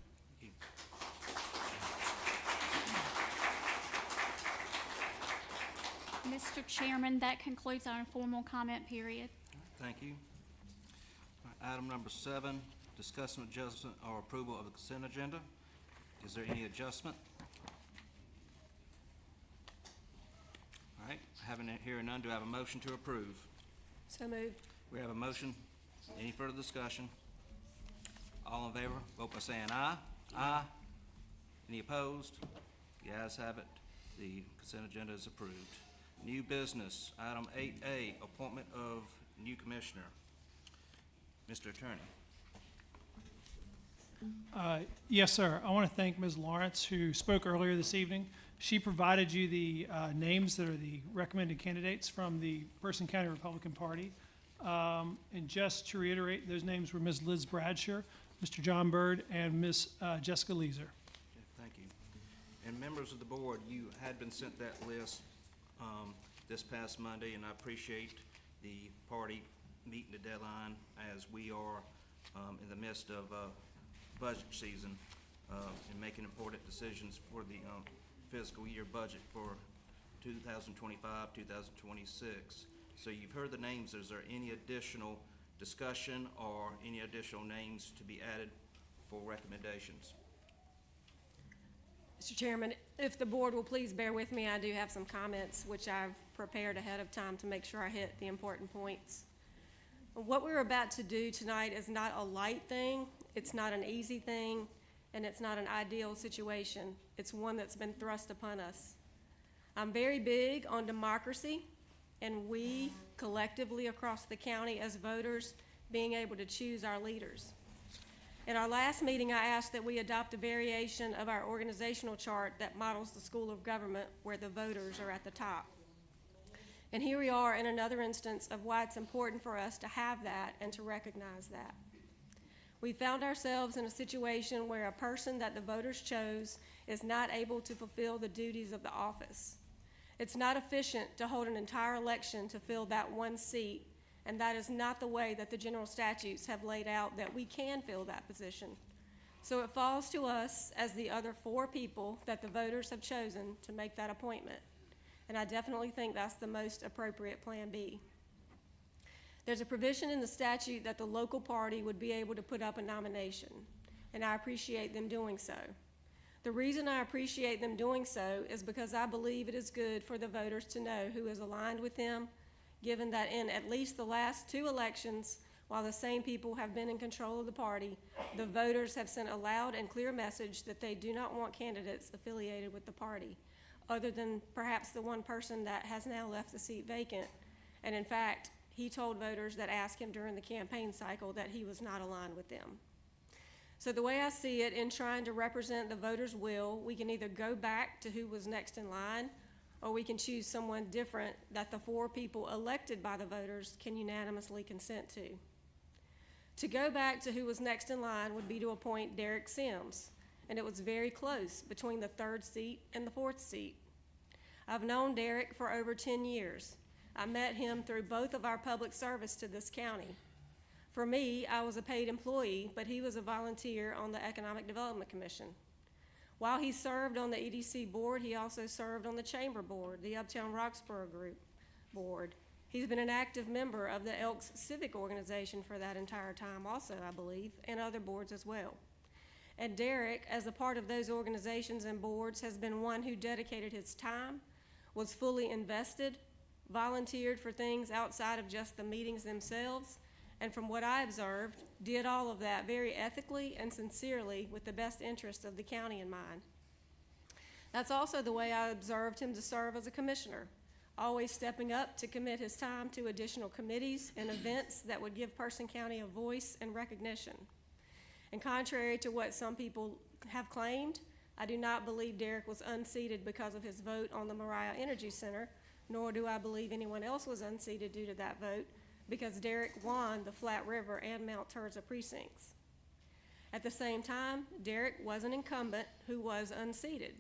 Mr. Chairman, that concludes our informal comment period. Thank you. Item number 7, discussion, adjustment, or approval of the consent agenda. Is there any adjustment? All right, having it here and none, do I have a motion to approve? So moved. We have a motion. Any further discussion? All in favor, vote by saying aye. Aye. Any opposed? The ayes have it. The consent agenda is approved. New business, item 8A, appointment of new commissioner. Mr. Attorney. Yes, sir. I want to thank Ms. Lawrence, who spoke earlier this evening. She provided you the names that are the recommended candidates from the Person County Republican Party. And just to reiterate, those names were Ms. Liz Bradsher, Mr. John Byrd, and Ms. Jessica Leeser. Okay, thank you. And members of the board, you had been sent that list this past Monday, and I appreciate the party meeting the deadline as we are in the midst of budget season and making important decisions for the fiscal year budget for 2025, 2026. So you've heard the names. Is there any additional discussion or any additional names to be added for recommendations? Mr. Chairman, if the board will please bear with me, I do have some comments which I've prepared ahead of time to make sure I hit the important points. What we're about to do tonight is not a light thing, it's not an easy thing, and it's not an ideal situation. It's one that's been thrust upon us. I'm very big on democracy, and we collectively across the county as voters being able to choose our leaders. In our last meeting, I asked that we adopt a variation of our organizational chart that models the school of government where the voters are at the top. And here we are in another instance of why it's important for us to have that and to recognize that. We found ourselves in a situation where a person that the voters chose is not able to fulfill the duties of the office. It's not efficient to hold an entire election to fill that one seat, and that is not the way that the general statutes have laid out that we can fill that position. So it falls to us as the other 4 people that the voters have chosen to make that appointment. And I definitely think that's the most appropriate plan B. There's a provision in the statute that the local party would be able to put up a nomination, and I appreciate them doing so. The reason I appreciate them doing so is because I believe it is good for the voters to know who is aligned with them, given that in at least the last 2 elections, while the same people have been in control of the party, the voters have sent a loud and clear message that they do not want candidates affiliated with the party, other than perhaps the one person that has now left the seat vacant. And in fact, he told voters that asked him during the campaign cycle that he was not aligned with them. So the way I see it, in trying to represent the voters' will, we can either go back to who was next in line, or we can choose someone different that the 4 people elected by the voters can unanimously consent to. To go back to who was next in line would be to appoint Derek Sims, and it was very close between the 3rd seat and the 4th seat. I've known Derek for over 10 years. I met him through both of our public service to this county. For me, I was a paid employee, but he was a volunteer on the Economic Development Commission. While he served on the EDC board, he also served on the Chamber board, the Uptown Roxborough Group board. He's been an active member of the Elks Civic Organization for that entire time also, I believe, and other boards as well. And Derek, as a part of those organizations and boards, has been one who dedicated his time, was fully invested, volunteered for things outside of just the meetings themselves, and from what I observed, did all of that very ethically and sincerely with the best interests of the county in mind. That's also the way I observed him to serve as a commissioner, always stepping up to commit his time to additional committees and events that would give Person County a voice and recognition. And contrary to what some people have claimed, I do not believe Derek was unseated because of his vote on the Mariah Energy Center, nor do I believe anyone else was unseated due to that vote, because Derek won the Flat River and Mount Tirzah precincts. At the same time, Derek was an incumbent who was unseated,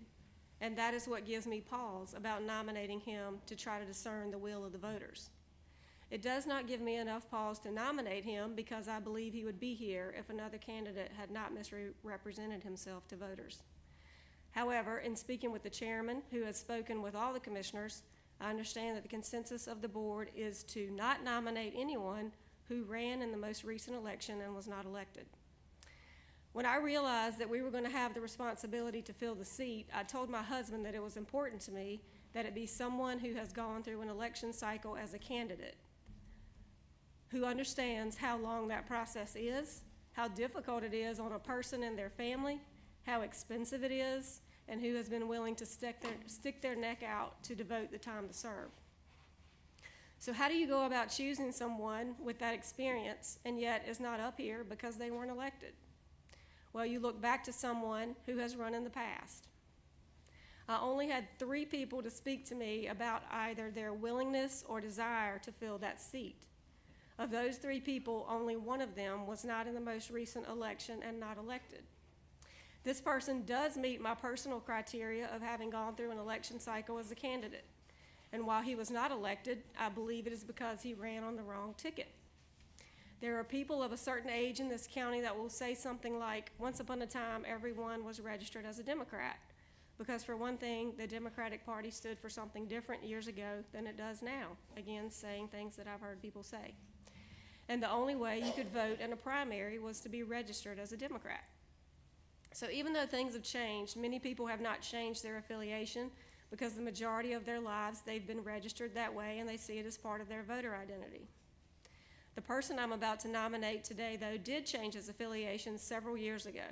and that is what gives me pause about nominating him to try to discern the will of the voters. It does not give me enough pause to nominate him because I believe he would be here if another candidate had not misrepresented himself to voters. However, in speaking with the chairman, who has spoken with all the commissioners, I understand that the consensus of the board is to not nominate anyone who ran in the most recent election and was not elected. When I realized that we were going to have the responsibility to fill the seat, I told my husband that it was important to me that it be someone who has gone through an election cycle as a candidate, who understands how long that process is, how difficult it is on a person and their family, how expensive it is, and who has been willing to stick their neck out to devote the time to serve. So how do you go about choosing someone with that experience and yet is not up here because they weren't elected? Well, you look back to someone who has run in the past. I only had 3 people to speak to me about either their willingness or desire to fill that seat. Of those 3 people, only one of them was not in the most recent election and not elected. This person does meet my personal criteria of having gone through an election cycle as a candidate. And while he was not elected, I believe it is because he ran on the wrong ticket. There are people of a certain age in this county that will say something like, once upon a time, everyone was registered as a Democrat. Because for one thing, the Democratic Party stood for something different years ago than it does now. Again, saying things that I've heard people say. And the only way you could vote in a primary was to be registered as a Democrat. So even though things have changed, many people have not changed their affiliation because the majority of their lives they've been registered that way and they see it as part of their voter identity. The person I'm about to nominate today, though, did change his affiliation several years ago.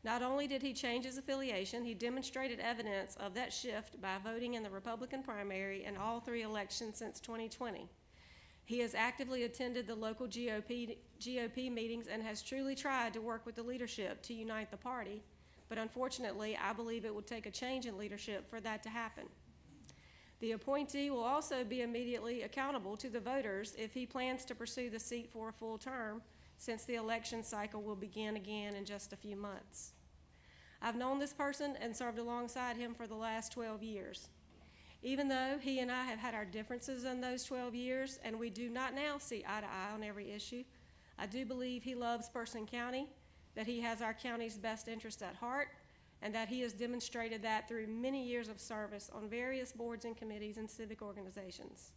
Not only did he change his affiliation, he demonstrated evidence of that shift by voting in the Republican primary in all 3 elections since 2020. He has actively attended the local GOP meetings and has truly tried to work with the leadership to unite the party, but unfortunately, I believe it would take a change in leadership for that to happen. The appointee will also be immediately accountable to the voters if he plans to pursue the seat for a full term, since the election cycle will begin again in just a few months. I've known this person and served alongside him for the last 12 years. Even though he and I have had our differences in those 12 years, and we do not now see eye to eye on every issue, I do believe he loves Person County, that he has our county's best interest at heart, and that he has demonstrated that through many years of service on various boards and committees and civic organizations.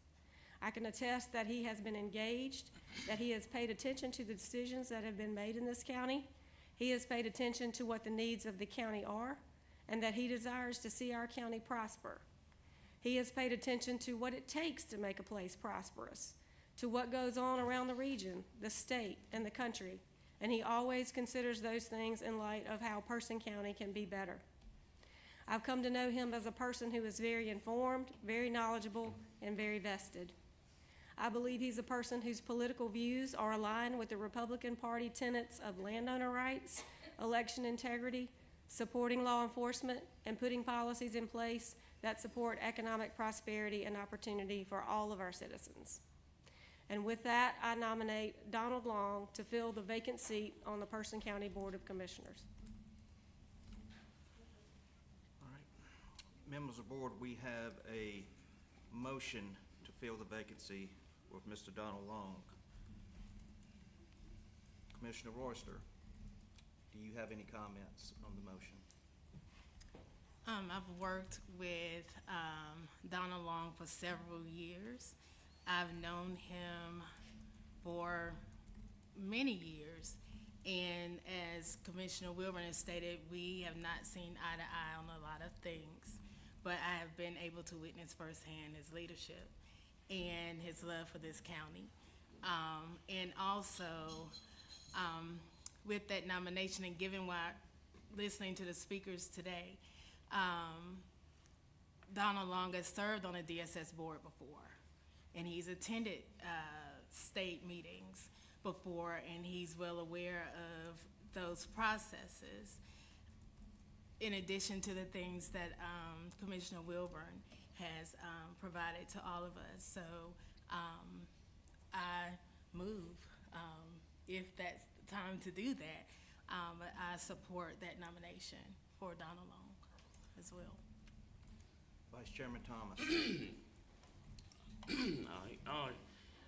I can attest that he has been engaged, that he has paid attention to the decisions that have been made in this county, he has paid attention to what the needs of the county are, and that he desires to see our county prosper. He has paid attention to what it takes to make a place prosperous, to what goes on around the region, the state, and the country, and he always considers those things in light of how Person County can be better. I've come to know him as a person who is very informed, very knowledgeable, and very vested. I believe he's a person whose political views are aligned with the Republican Party tenets of landowner rights, election integrity, supporting law enforcement, and putting policies in place that support economic prosperity and opportunity for all of our citizens. And with that, I nominate Donald Long to fill the vacant seat on the Person County Board of Commissioners. All right. Members of the board, we have a motion to fill the vacancy with Mr. Donald Long. Commissioner Royster, do you have any comments on the motion? I've worked with Donald Long for several years. I've known him for many years, and as Commissioner Wilburn has stated, we have not seen eye to eye on a lot of things, but I have been able to witness firsthand his leadership and his love for this county. And also, with that nomination and given what, listening to the speakers today, Donald Long has served on the DSS board before, and he's attended state meetings before, and he's well aware of those processes, in addition to the things that Commissioner Wilburn has provided to all of us. So I move, if that's the time to do that, but I support that nomination for Donald Long as well. Vice Chairman Thomas.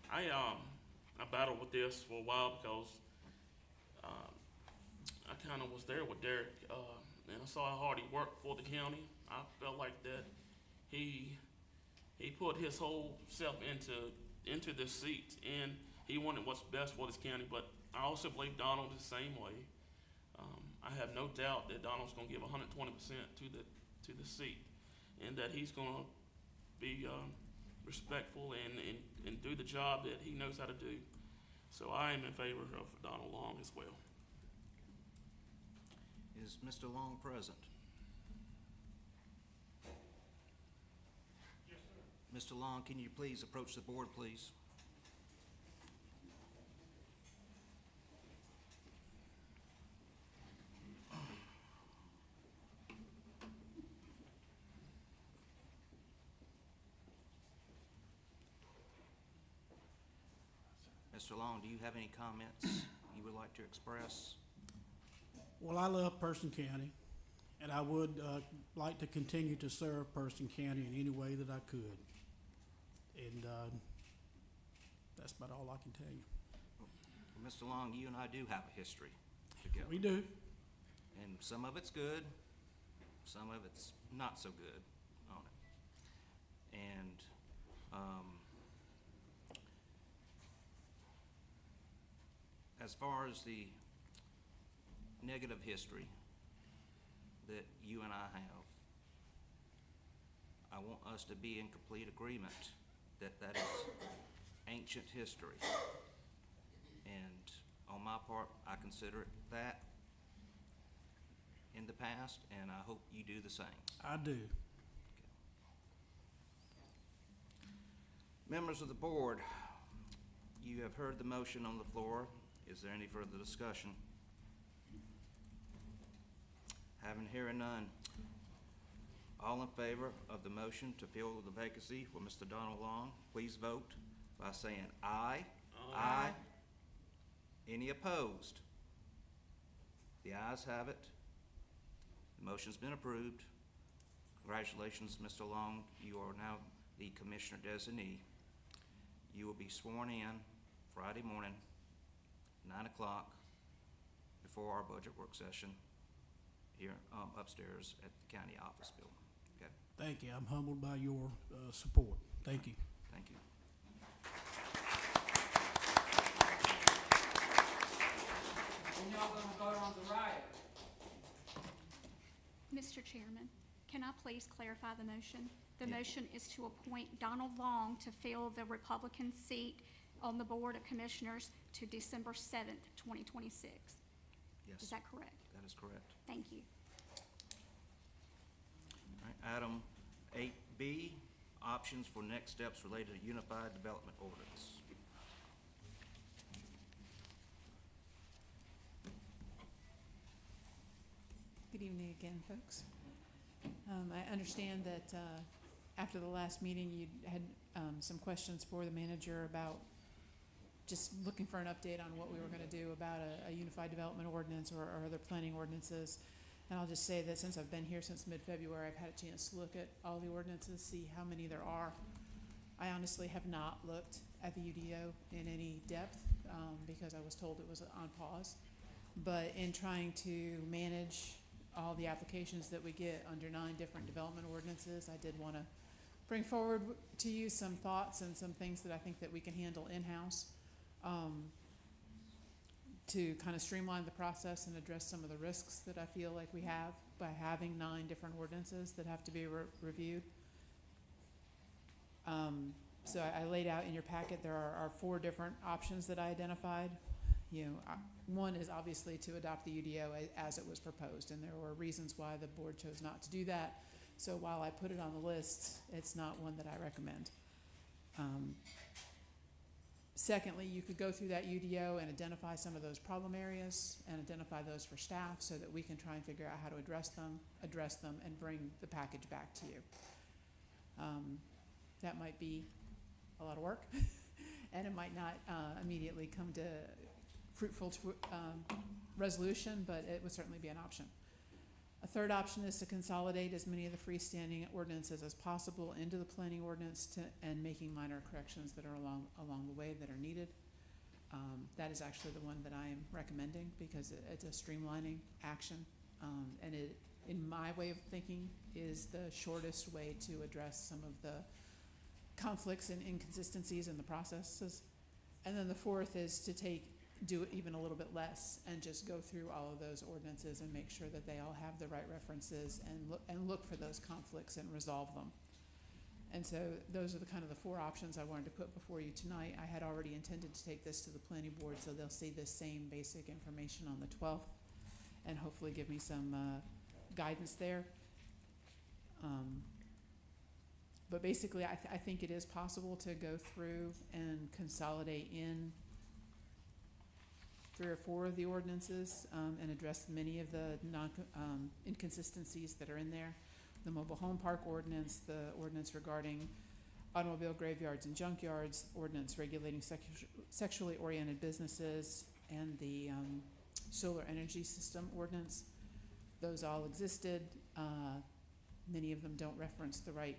I battled with this for a while because I kind of was there with Derek, and I saw how hard he worked for the county. I felt like that he put his whole self into this seat, and he wanted what's best for this county. But I also believe Donald is the same way. I have no doubt that Donald's going to give 120% to the seat, and that he's going to be respectful and do the job that he knows how to do. So I am in favor of Donald Long as well. Is Mr. Long present? Yes, sir. Mr. Long, can you please approach the board, please? Mr. Long, do you have any comments you would like to express? Well, I love Person County, and I would like to continue to serve Person County in any way that I could. And that's about all I can tell you. Well, Mr. Long, you and I do have a history together. We do. And some of it's good, some of it's not so good on it. And, as far as the negative history that you and I have, I want us to be in complete agreement that that is ancient history. And on my part, I consider it that in the past, and I hope you do the same. I do. Members of the board, you have heard the motion on the floor. Is there any further discussion? Having hearing none. All in favor of the motion to fill the vacancy for Mr. Donald Long, please vote by saying aye. Aye. Any opposed? The ayes have it. The motion's been approved. Congratulations, Mr. Long. You are now the commissioner designee. You will be sworn in Friday morning, 9 o'clock, before our budget work session here upstairs at the county office building. Okay? Thank you. I'm humbled by your support. Thank you. Thank you. When y'all gonna vote on the riot? Mr. Chairman, can I please clarify the motion? The motion is to appoint Donald Long to fill the Republican seat on the Board of Commissioners to December 7th, 2026. Yes. Is that correct? That is correct. Thank you. All right, item 8B, options for next steps related to Unified Development Ordinance. Good evening again, folks. I understand that after the last meeting, you had some questions for the manager about just looking for an update on what we were going to do about a unified development ordinance or other planning ordinances. And I'll just say that since I've been here since mid-February, I've had a chance to look at all the ordinances, see how many there are. I honestly have not looked at the UDO in any depth because I was told it was on pause. But in trying to manage all the applications that we get under 9 different development ordinances, I did want to bring forward to you some thoughts and some things that I think that we can handle in-house to kind of streamline the process and address some of the risks that I feel like we have by having 9 different ordinances that have to be reviewed. So I laid out in your packet, there are 4 different options that I identified. You know, one is obviously to adopt the UDO as it was proposed, and there were reasons why the board chose not to do that. So while I put it on the list, it's not one that I recommend. Secondly, you could go through that UDO and identify some of those problem areas and identify those for staff so that we can try and figure out how to address them, and bring the package back to you. That might be a lot of work, and it might not immediately come to fruitful resolution, but it would certainly be an option. A third option is to consolidate as many of the freestanding ordinances as possible into the planning ordinance and making minor corrections that are along the way that are needed. That is actually the one that I am recommending because it's a streamlining action, and it, in my way of thinking, is the shortest way to address some of the conflicts and inconsistencies in the processes. And then the fourth is to do it even a little bit less and just go through all of those ordinances and make sure that they all have the right references and look for those conflicts and resolve them. And so those are the kind of the 4 options I wanted to put before you tonight. I had already intended to take this to the planning board so they'll see this same basic information on the 12th and hopefully give me some guidance there. But basically, I think it is possible to go through and consolidate in 3 or 4 of the ordinances and address many of the inconsistencies that are in there. The mobile home park ordinance, the ordinance regarding automobile graveyards and junkyards, ordinance regulating sexually oriented businesses, and the solar energy system ordinance. Those all existed. Many of them don't reference the right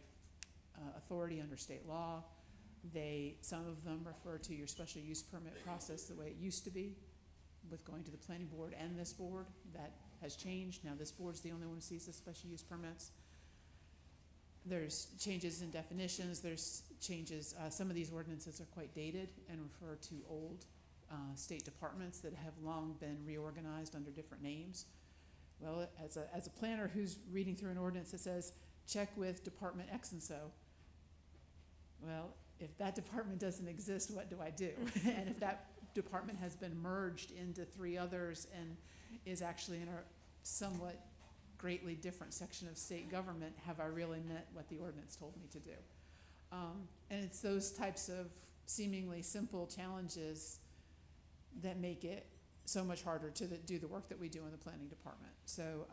authority under state law. Some of them refer to your special use permit process the way it used to be. with going to the planning board and this board, that has changed. Now this board's the only one who sees the special use permits. There's changes in definitions, there's changes, some of these ordinances are quite dated and refer to old state departments that have long been reorganized under different names. Well, as a planner who's reading through an ordinance that says, check with Department X and so, well, if that department doesn't exist, what do I do? And if that department has been merged into 3 others and is actually in a somewhat greatly different section of state government, have I really meant what the ordinance told me to do? And it's those types of seemingly simple challenges that make it so much harder to do the work that we do in the planning department. So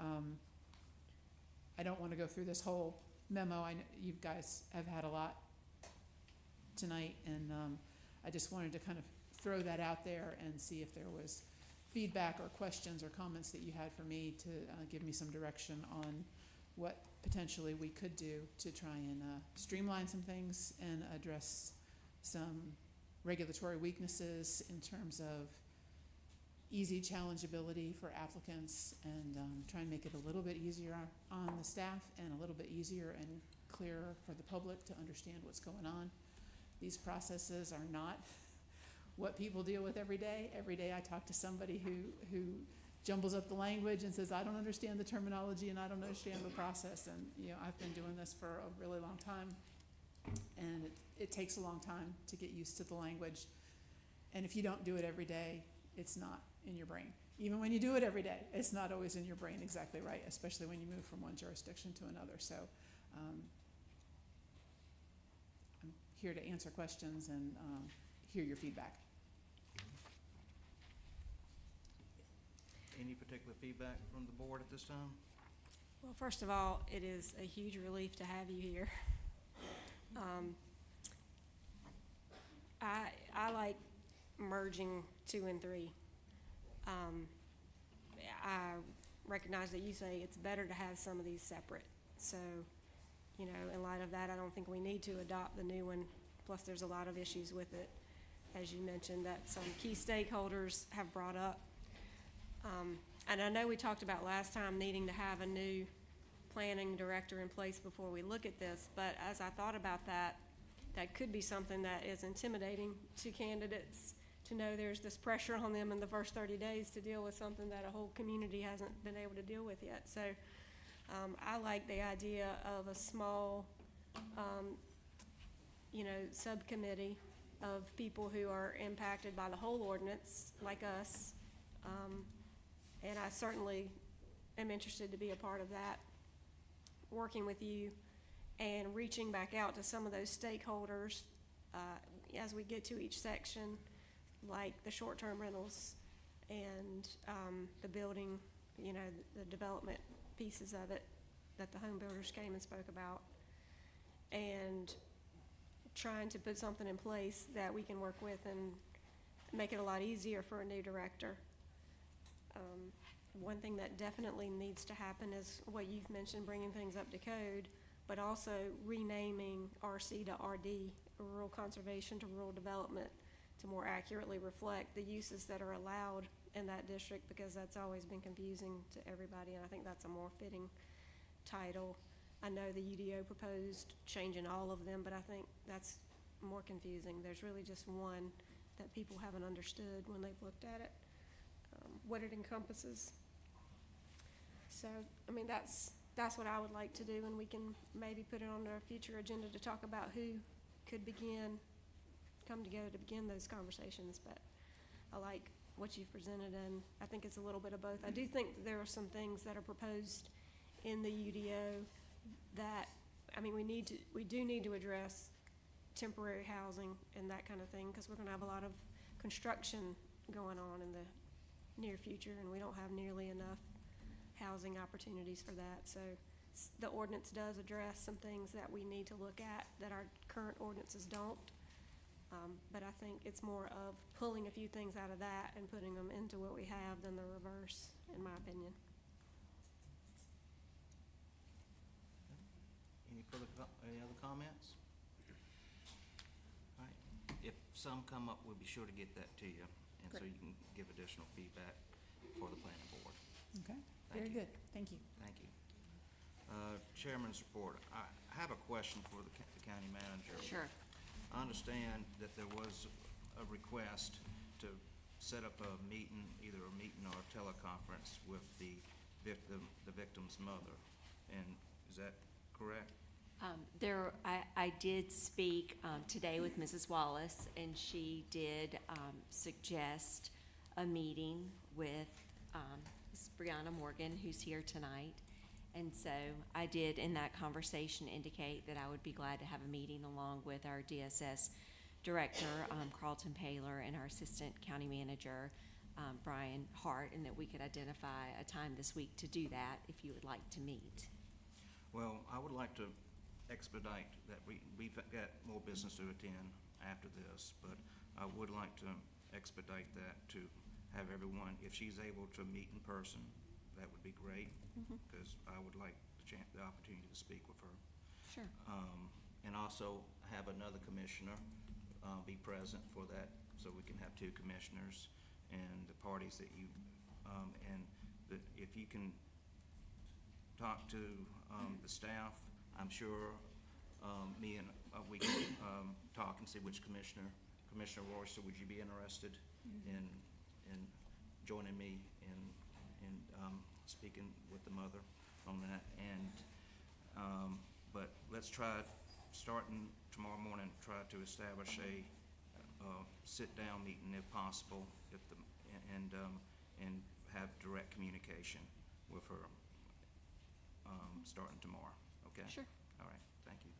I don't want to go through this whole memo. I know you guys have had a lot tonight, and I just wanted to kind of throw that out there and see if there was feedback or questions or comments that you had for me to give me some direction on what potentially we could do to try and streamline some things and address some regulatory weaknesses in terms of easy challengeability for applicants, and try and make it a little bit easier on the staff and a little bit easier and clearer for the public to understand what's going on. These processes are not what people deal with every day. Every day I talk to somebody who jumbles up the language and says, I don't understand the terminology and I don't understand the process. And I've been doing this for a really long time, and it takes a long time to get used to the language. And if you don't do it every day, it's not in your brain. Even when you do it every day, it's not always in your brain exactly right, especially when you move from one jurisdiction to another. So I'm here to answer questions and hear your feedback. Any particular feedback from the board at this time? Well, first of all, it is a huge relief to have you here. I like merging 2 and 3. I recognize that you say it's better to have some of these separate. So, in light of that, I don't think we need to adopt the new one. Plus, there's a lot of issues with it, as you mentioned, that some key stakeholders have brought up. And I know we talked about last time needing to have a new planning director in place before we look at this, but as I thought about that, that could be something that is intimidating to candidates, to know there's this pressure on them in the first 30 days to deal with something that a whole community hasn't been able to deal with yet. So I like the idea of a small, subcommittee of people who are impacted by the whole ordinance, like us. And I certainly am interested to be a part of that, working with you and reaching back out to some of those stakeholders as we get to each section, like the short-term rentals and the building, the development pieces of it that the home builders came and spoke about, and trying to put something in place that we can work with and make it a lot easier for a new director. One thing that definitely needs to happen is what you've mentioned, bringing things up to code, but also renaming RC to RD, rural conservation to rural development, to more accurately reflect the uses that are allowed in that district, because that's always been confusing to everybody, and I think that's a more fitting title. I know the UDO proposed changing all of them, but I think that's more confusing. There's really just one that people haven't understood when they've looked at it, what it encompasses. So, that's what I would like to do, and we can maybe put it on our future agenda to talk about who could come together to begin those conversations. But I like what you've presented, and I think it's a little bit of both. I do think that there are some things that are proposed in the UDO that, we do need to address temporary housing and that kind of thing, because we're gonna have a lot of construction going on in the near future, and we don't have nearly enough housing opportunities for that. So the ordinance does address some things that we need to look at that our current ordinances don't. But I think it's more of pulling a few things out of that and putting them into what we have than the reverse, in my opinion. Any other comments? All right. If some come up, we'll be sure to get that to you. and so you can give additional feedback for the planning board. Okay, Thank very you. good, thank you. Thank you. Chairman's report. I have a question for the county manager. Sure. I understand that there was a request to set up a meeting, either a meeting or a teleconference with the victim's mother. And is that correct? I did speak today with Mrs. Wallace, and she did suggest a meeting with Ms. Brianna Morgan, who's here tonight. And so I did, in that conversation, indicate that I would be glad to have a meeting along with our DSS director, Carlton Paler, and our assistant county manager, Brian Hart, and that we could identify a time this week to do that if you would like to meet. Well, I would like to expedite that. We've got more business to attend after this, but I would like to expedite that to have everyone, if she's able to meet in person, that would be great, because I would like the opportunity to speak with her. Sure. And also have another commissioner be present for that, so we can have two commissioners and the parties that you, if you can talk to the staff, I'm sure me and we can talk and see which Commissioner Royster, would you be interested in joining me in speaking with the mother on that? And but let's try, starting tomorrow morning, try to establish a sit-down meeting if possible, and have direct communication with her starting tomorrow. Okay? Sure. All right. Thank you.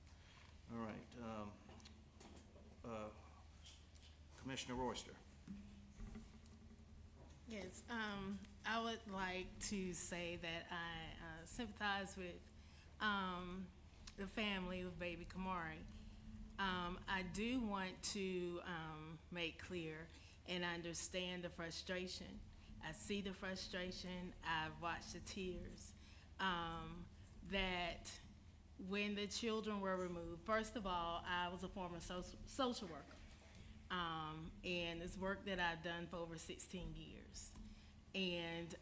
All right. Commissioner Royster. Yes, I would like to say that I sympathize with the family of baby Kamari. I do want to make clear, and I understand the frustration. I see the frustration. I've watched the tears. That when the children were removed, first of all, I was a former social worker. And it's work that I've done for over 16 years. And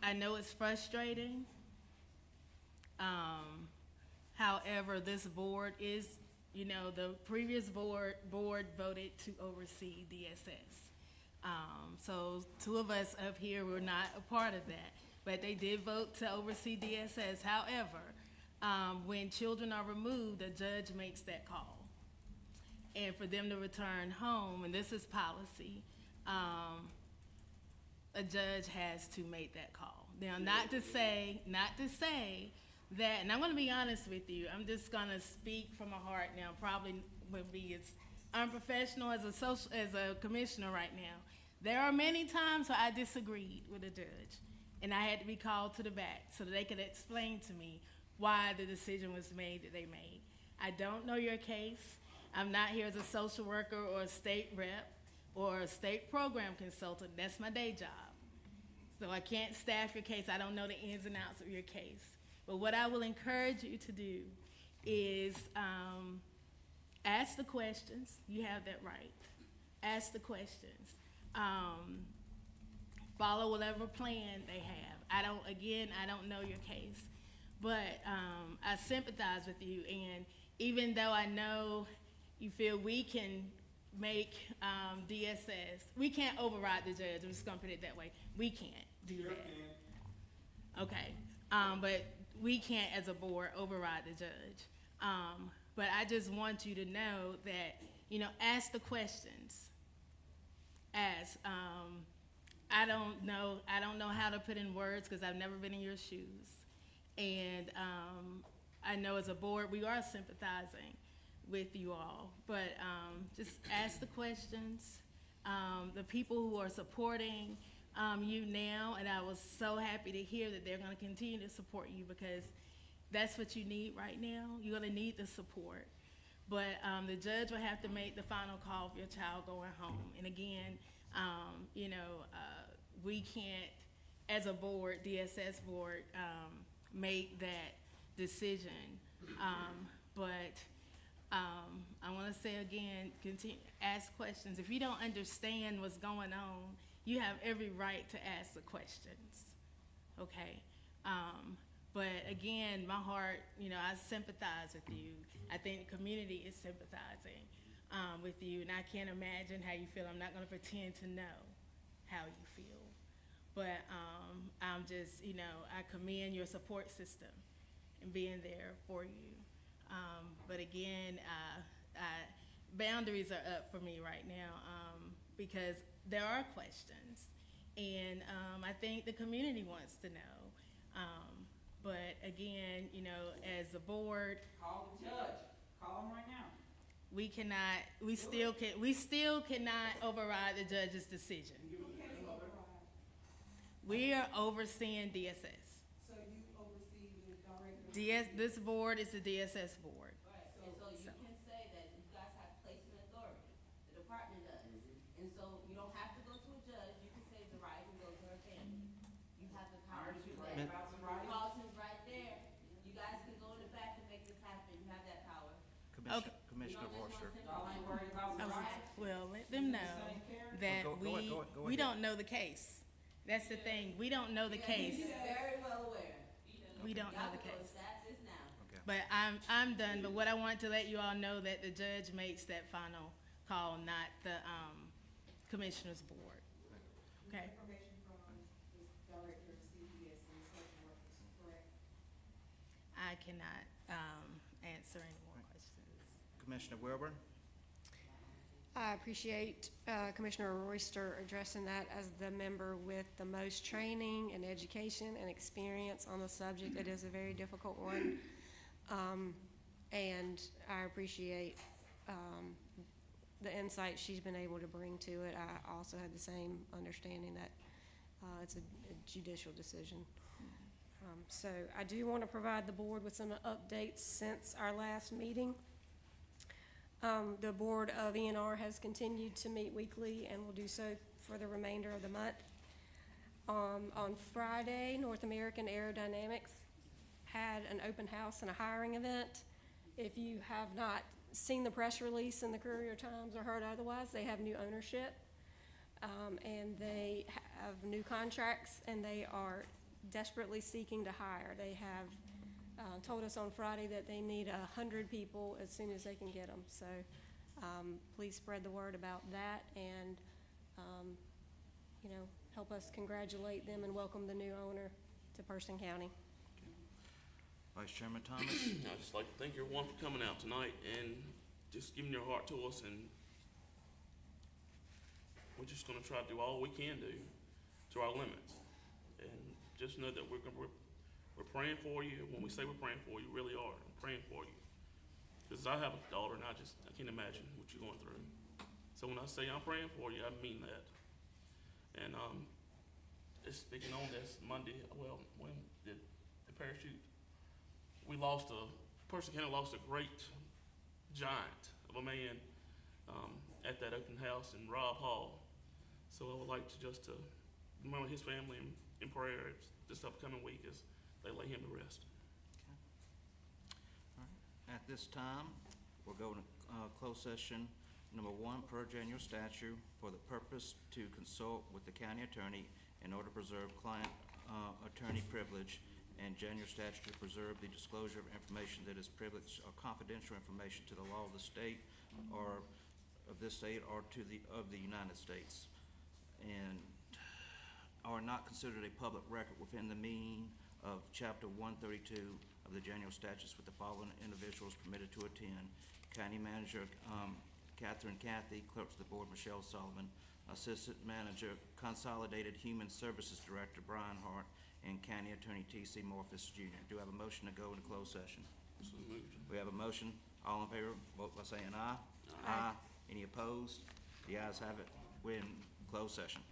I know it's frustrating. However, this board is, the previous board voted to oversee DSS. So two of us up here were not a part of that, but they did vote to oversee DSS. However, when children are removed, a judge makes that call. And for them to return home, and this is policy, a judge has to make that call. Now, not to say that, and I'm gonna be honest with you, I'm just gonna speak from my heart now, probably would be as unprofessional as a commissioner right now. There are many times where I disagreed with a judge, and I had to be called to the back so that they could explain to me why the decision was made that they made. I don't know your case. I'm not here as a social worker or a state rep or a state program consultant. That's my day job. So I can't staff your case. I don't know the ins and outs of your case. But what I will encourage you to do is ask the questions. You have that right. Ask the questions. Follow whatever plan they have. I don't know your case. But I sympathize with you. And even though I know you feel we can make DSS, we can't override the judge. I'm just gonna put it that way. We can't do that. Okay, but we can't, as a board, override the judge. But I just want you to know that, ask the questions. Ask. I don't know how to put in words because I've never been in your shoes. And I know as a board, we are sympathizing with you all, but just ask the questions. The people who are supporting you now, and I was so happy to hear that they're going to continue to support you because that's what you need right now. You're going to need the support. But the judge will have to make the final call for your child going home. And again, we can't, as a board, DSS board, make that decision. But I want to say again, continue, ask questions. If you don't understand what's going on, you have every right to ask the questions, okay? But again, my heart, I sympathize with you. I think the community is sympathizing with you, and I can't imagine how you feel. I'm not going to pretend to know how you feel. But I'm just, I commend your support system and being there for you. But again, boundaries are up for me right now because there are questions, and I think the community wants to know. But again, as a board, Call the judge. Call him right now. we still cannot override the judge's decision. We are overseeing DSS. So you oversee the director? This board is the DSS board. Right, and so you can say that you guys have placement authority, the department does. And so you don't have to go to a judge, you can say Zariah can go to her family. You have the power to do that. Policy's right there. You guys can go in the back and make this happen, you have that power. Commissioner Forster. Well, let them know that we don't know the case. That's the thing, we don't know the case. He's very well aware. We don't know the Y'all case. That's it now. But I'm done, but what I want to let you all know that the judge makes that final call, not the commissioner's board. Okay? Information from the director of CPS and social workers, correct? I cannot answer any more questions. Commissioner Wilburn? I appreciate Commissioner Royster addressing that as the member with the most training and education and experience on the subject. It is a very difficult one. And I appreciate the insight she's been able to bring to it. I also had the same understanding that it's a judicial decision. So I do want to provide the board with some updates since our last meeting. The Board of ENR has continued to meet weekly and will do so for the remainder of the month. On Friday, North American Aerodynamics had an open house and a hiring event. If you have not seen the press release in the Courier Times or heard otherwise, they have new ownership, and they have new contracts, and they are desperately seeking to hire. They have told us on Friday that they need 100 people as soon as they can get them. So please spread the word about that and, help us congratulate them and welcome the new owner to Person County. Vice Chairman Thomas? I'd just like to thank everyone for coming out tonight and just giving your heart to us, and we're just gonna try to do all we can do to our limits. And just know that we're praying for you. When we say we're praying for you, we really are. I'm praying for you. Because I have a daughter, and I can't imagine what you're going through. So when I say I'm praying for you, I mean that. And just speaking on this Monday, when the parachute, Person County lost a great giant of a man at that open house in Rob Hall. So I would like to just remember his family in prayer this upcoming week as they lay him to rest. All right. At this time, we'll go to closed session number 1 per general statute for the purpose to consult with the county attorney in order to preserve client attorney privilege, and general statute to preserve the disclosure of information that is privileged or confidential information to the law of the state or of this state or of the United States, and are not considered a public record within the meaning of Chapter 132 of the general statutes, with the following individuals permitted to attend: County Manager Catherine Cathy, Clerk to the Board Michelle Sullivan, Assistant Manager Consolidated Human Services Director Brian Hart, and County Attorney T.C. Morphus Jr. Do I have a motion to go into closed session? So moved. We have a motion. All in favor, vote by saying aye. Aye. Any opposed? The ayes have it. We're in closed session.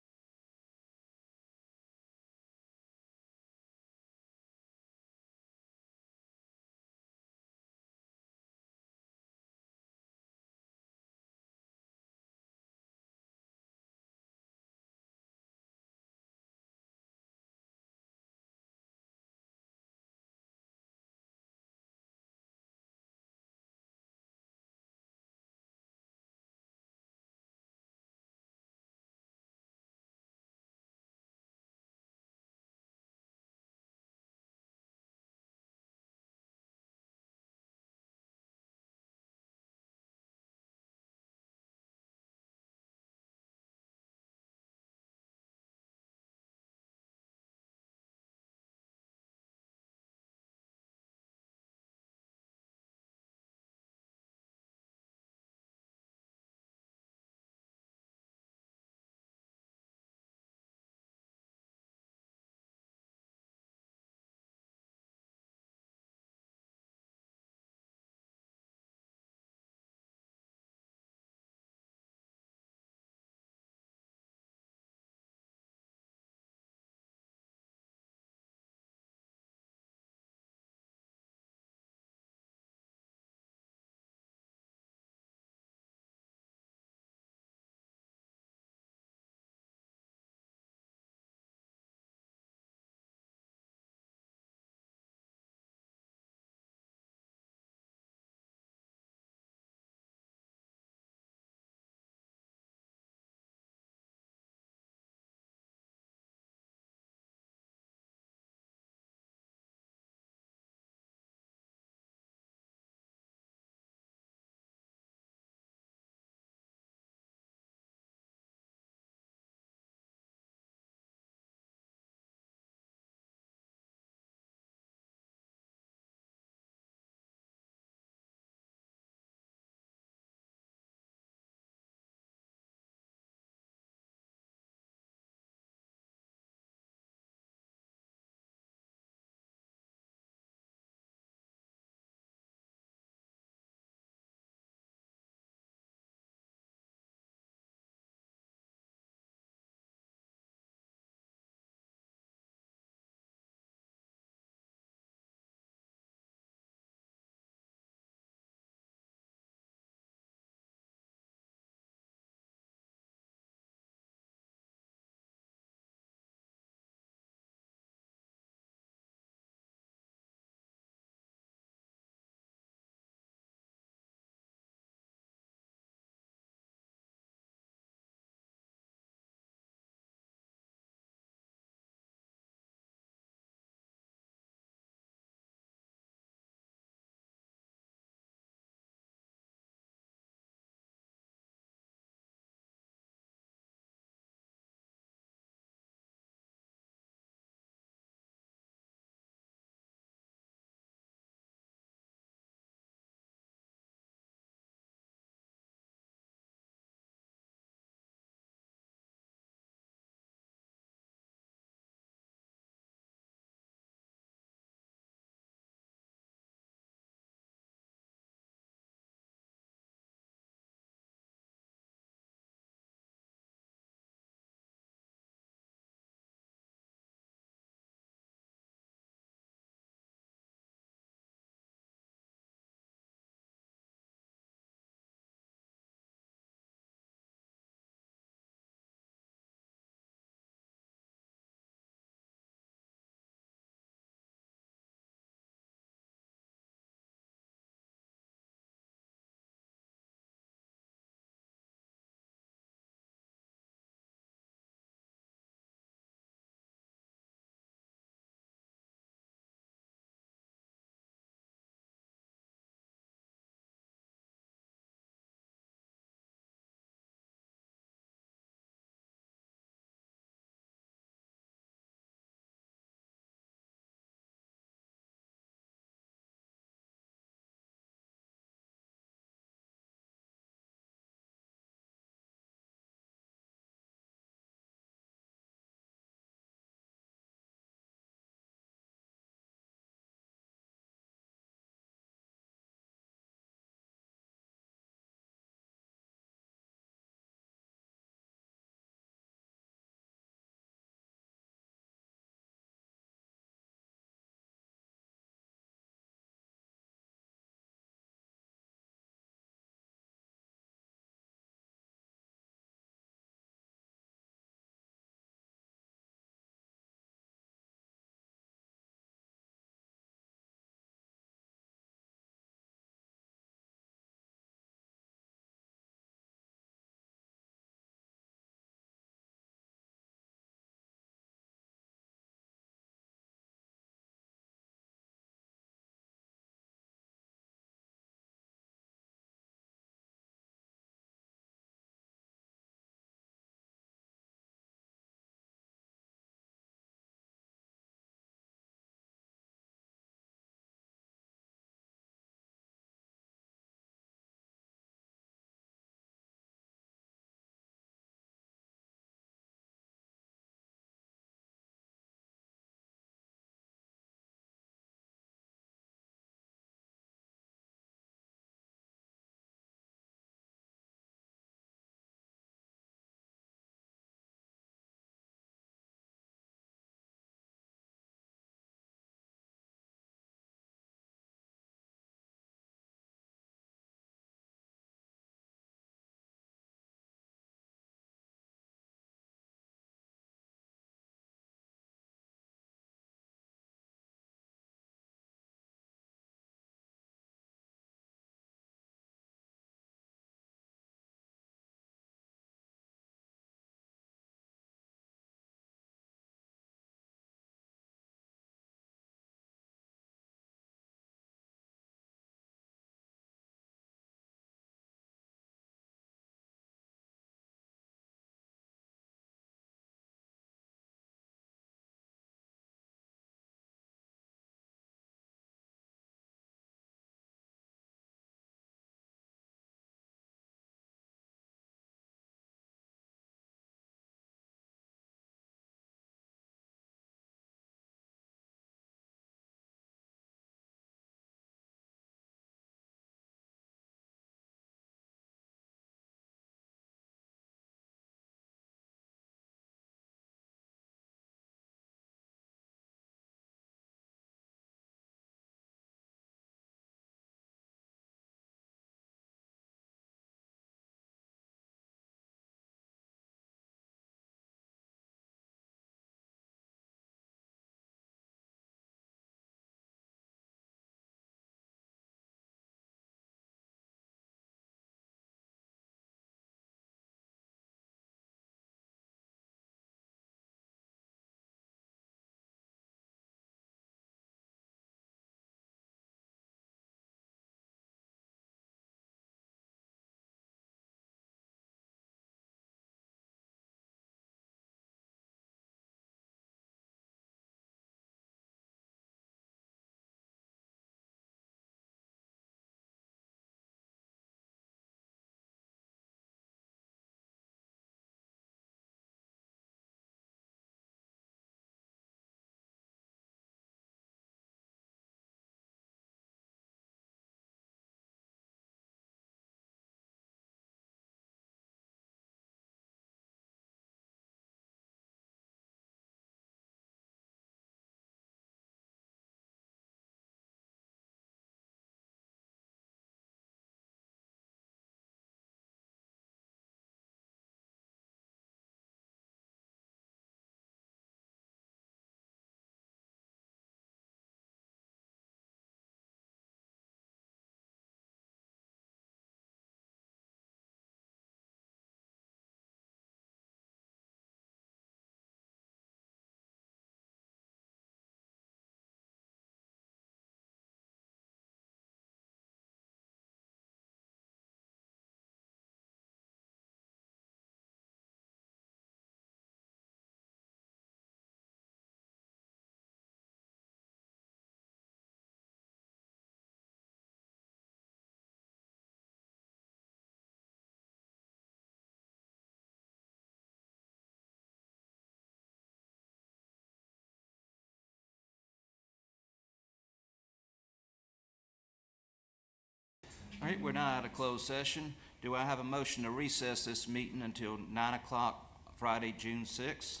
All right, we're now out of closed session. Do I have a motion to recess this meeting until 9 o'clock, Friday, June 6th?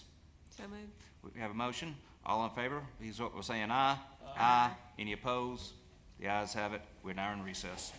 So moved. We have a motion. All in favor, please vote by saying aye. Aye. Any opposed? The ayes have it. We're now in recess.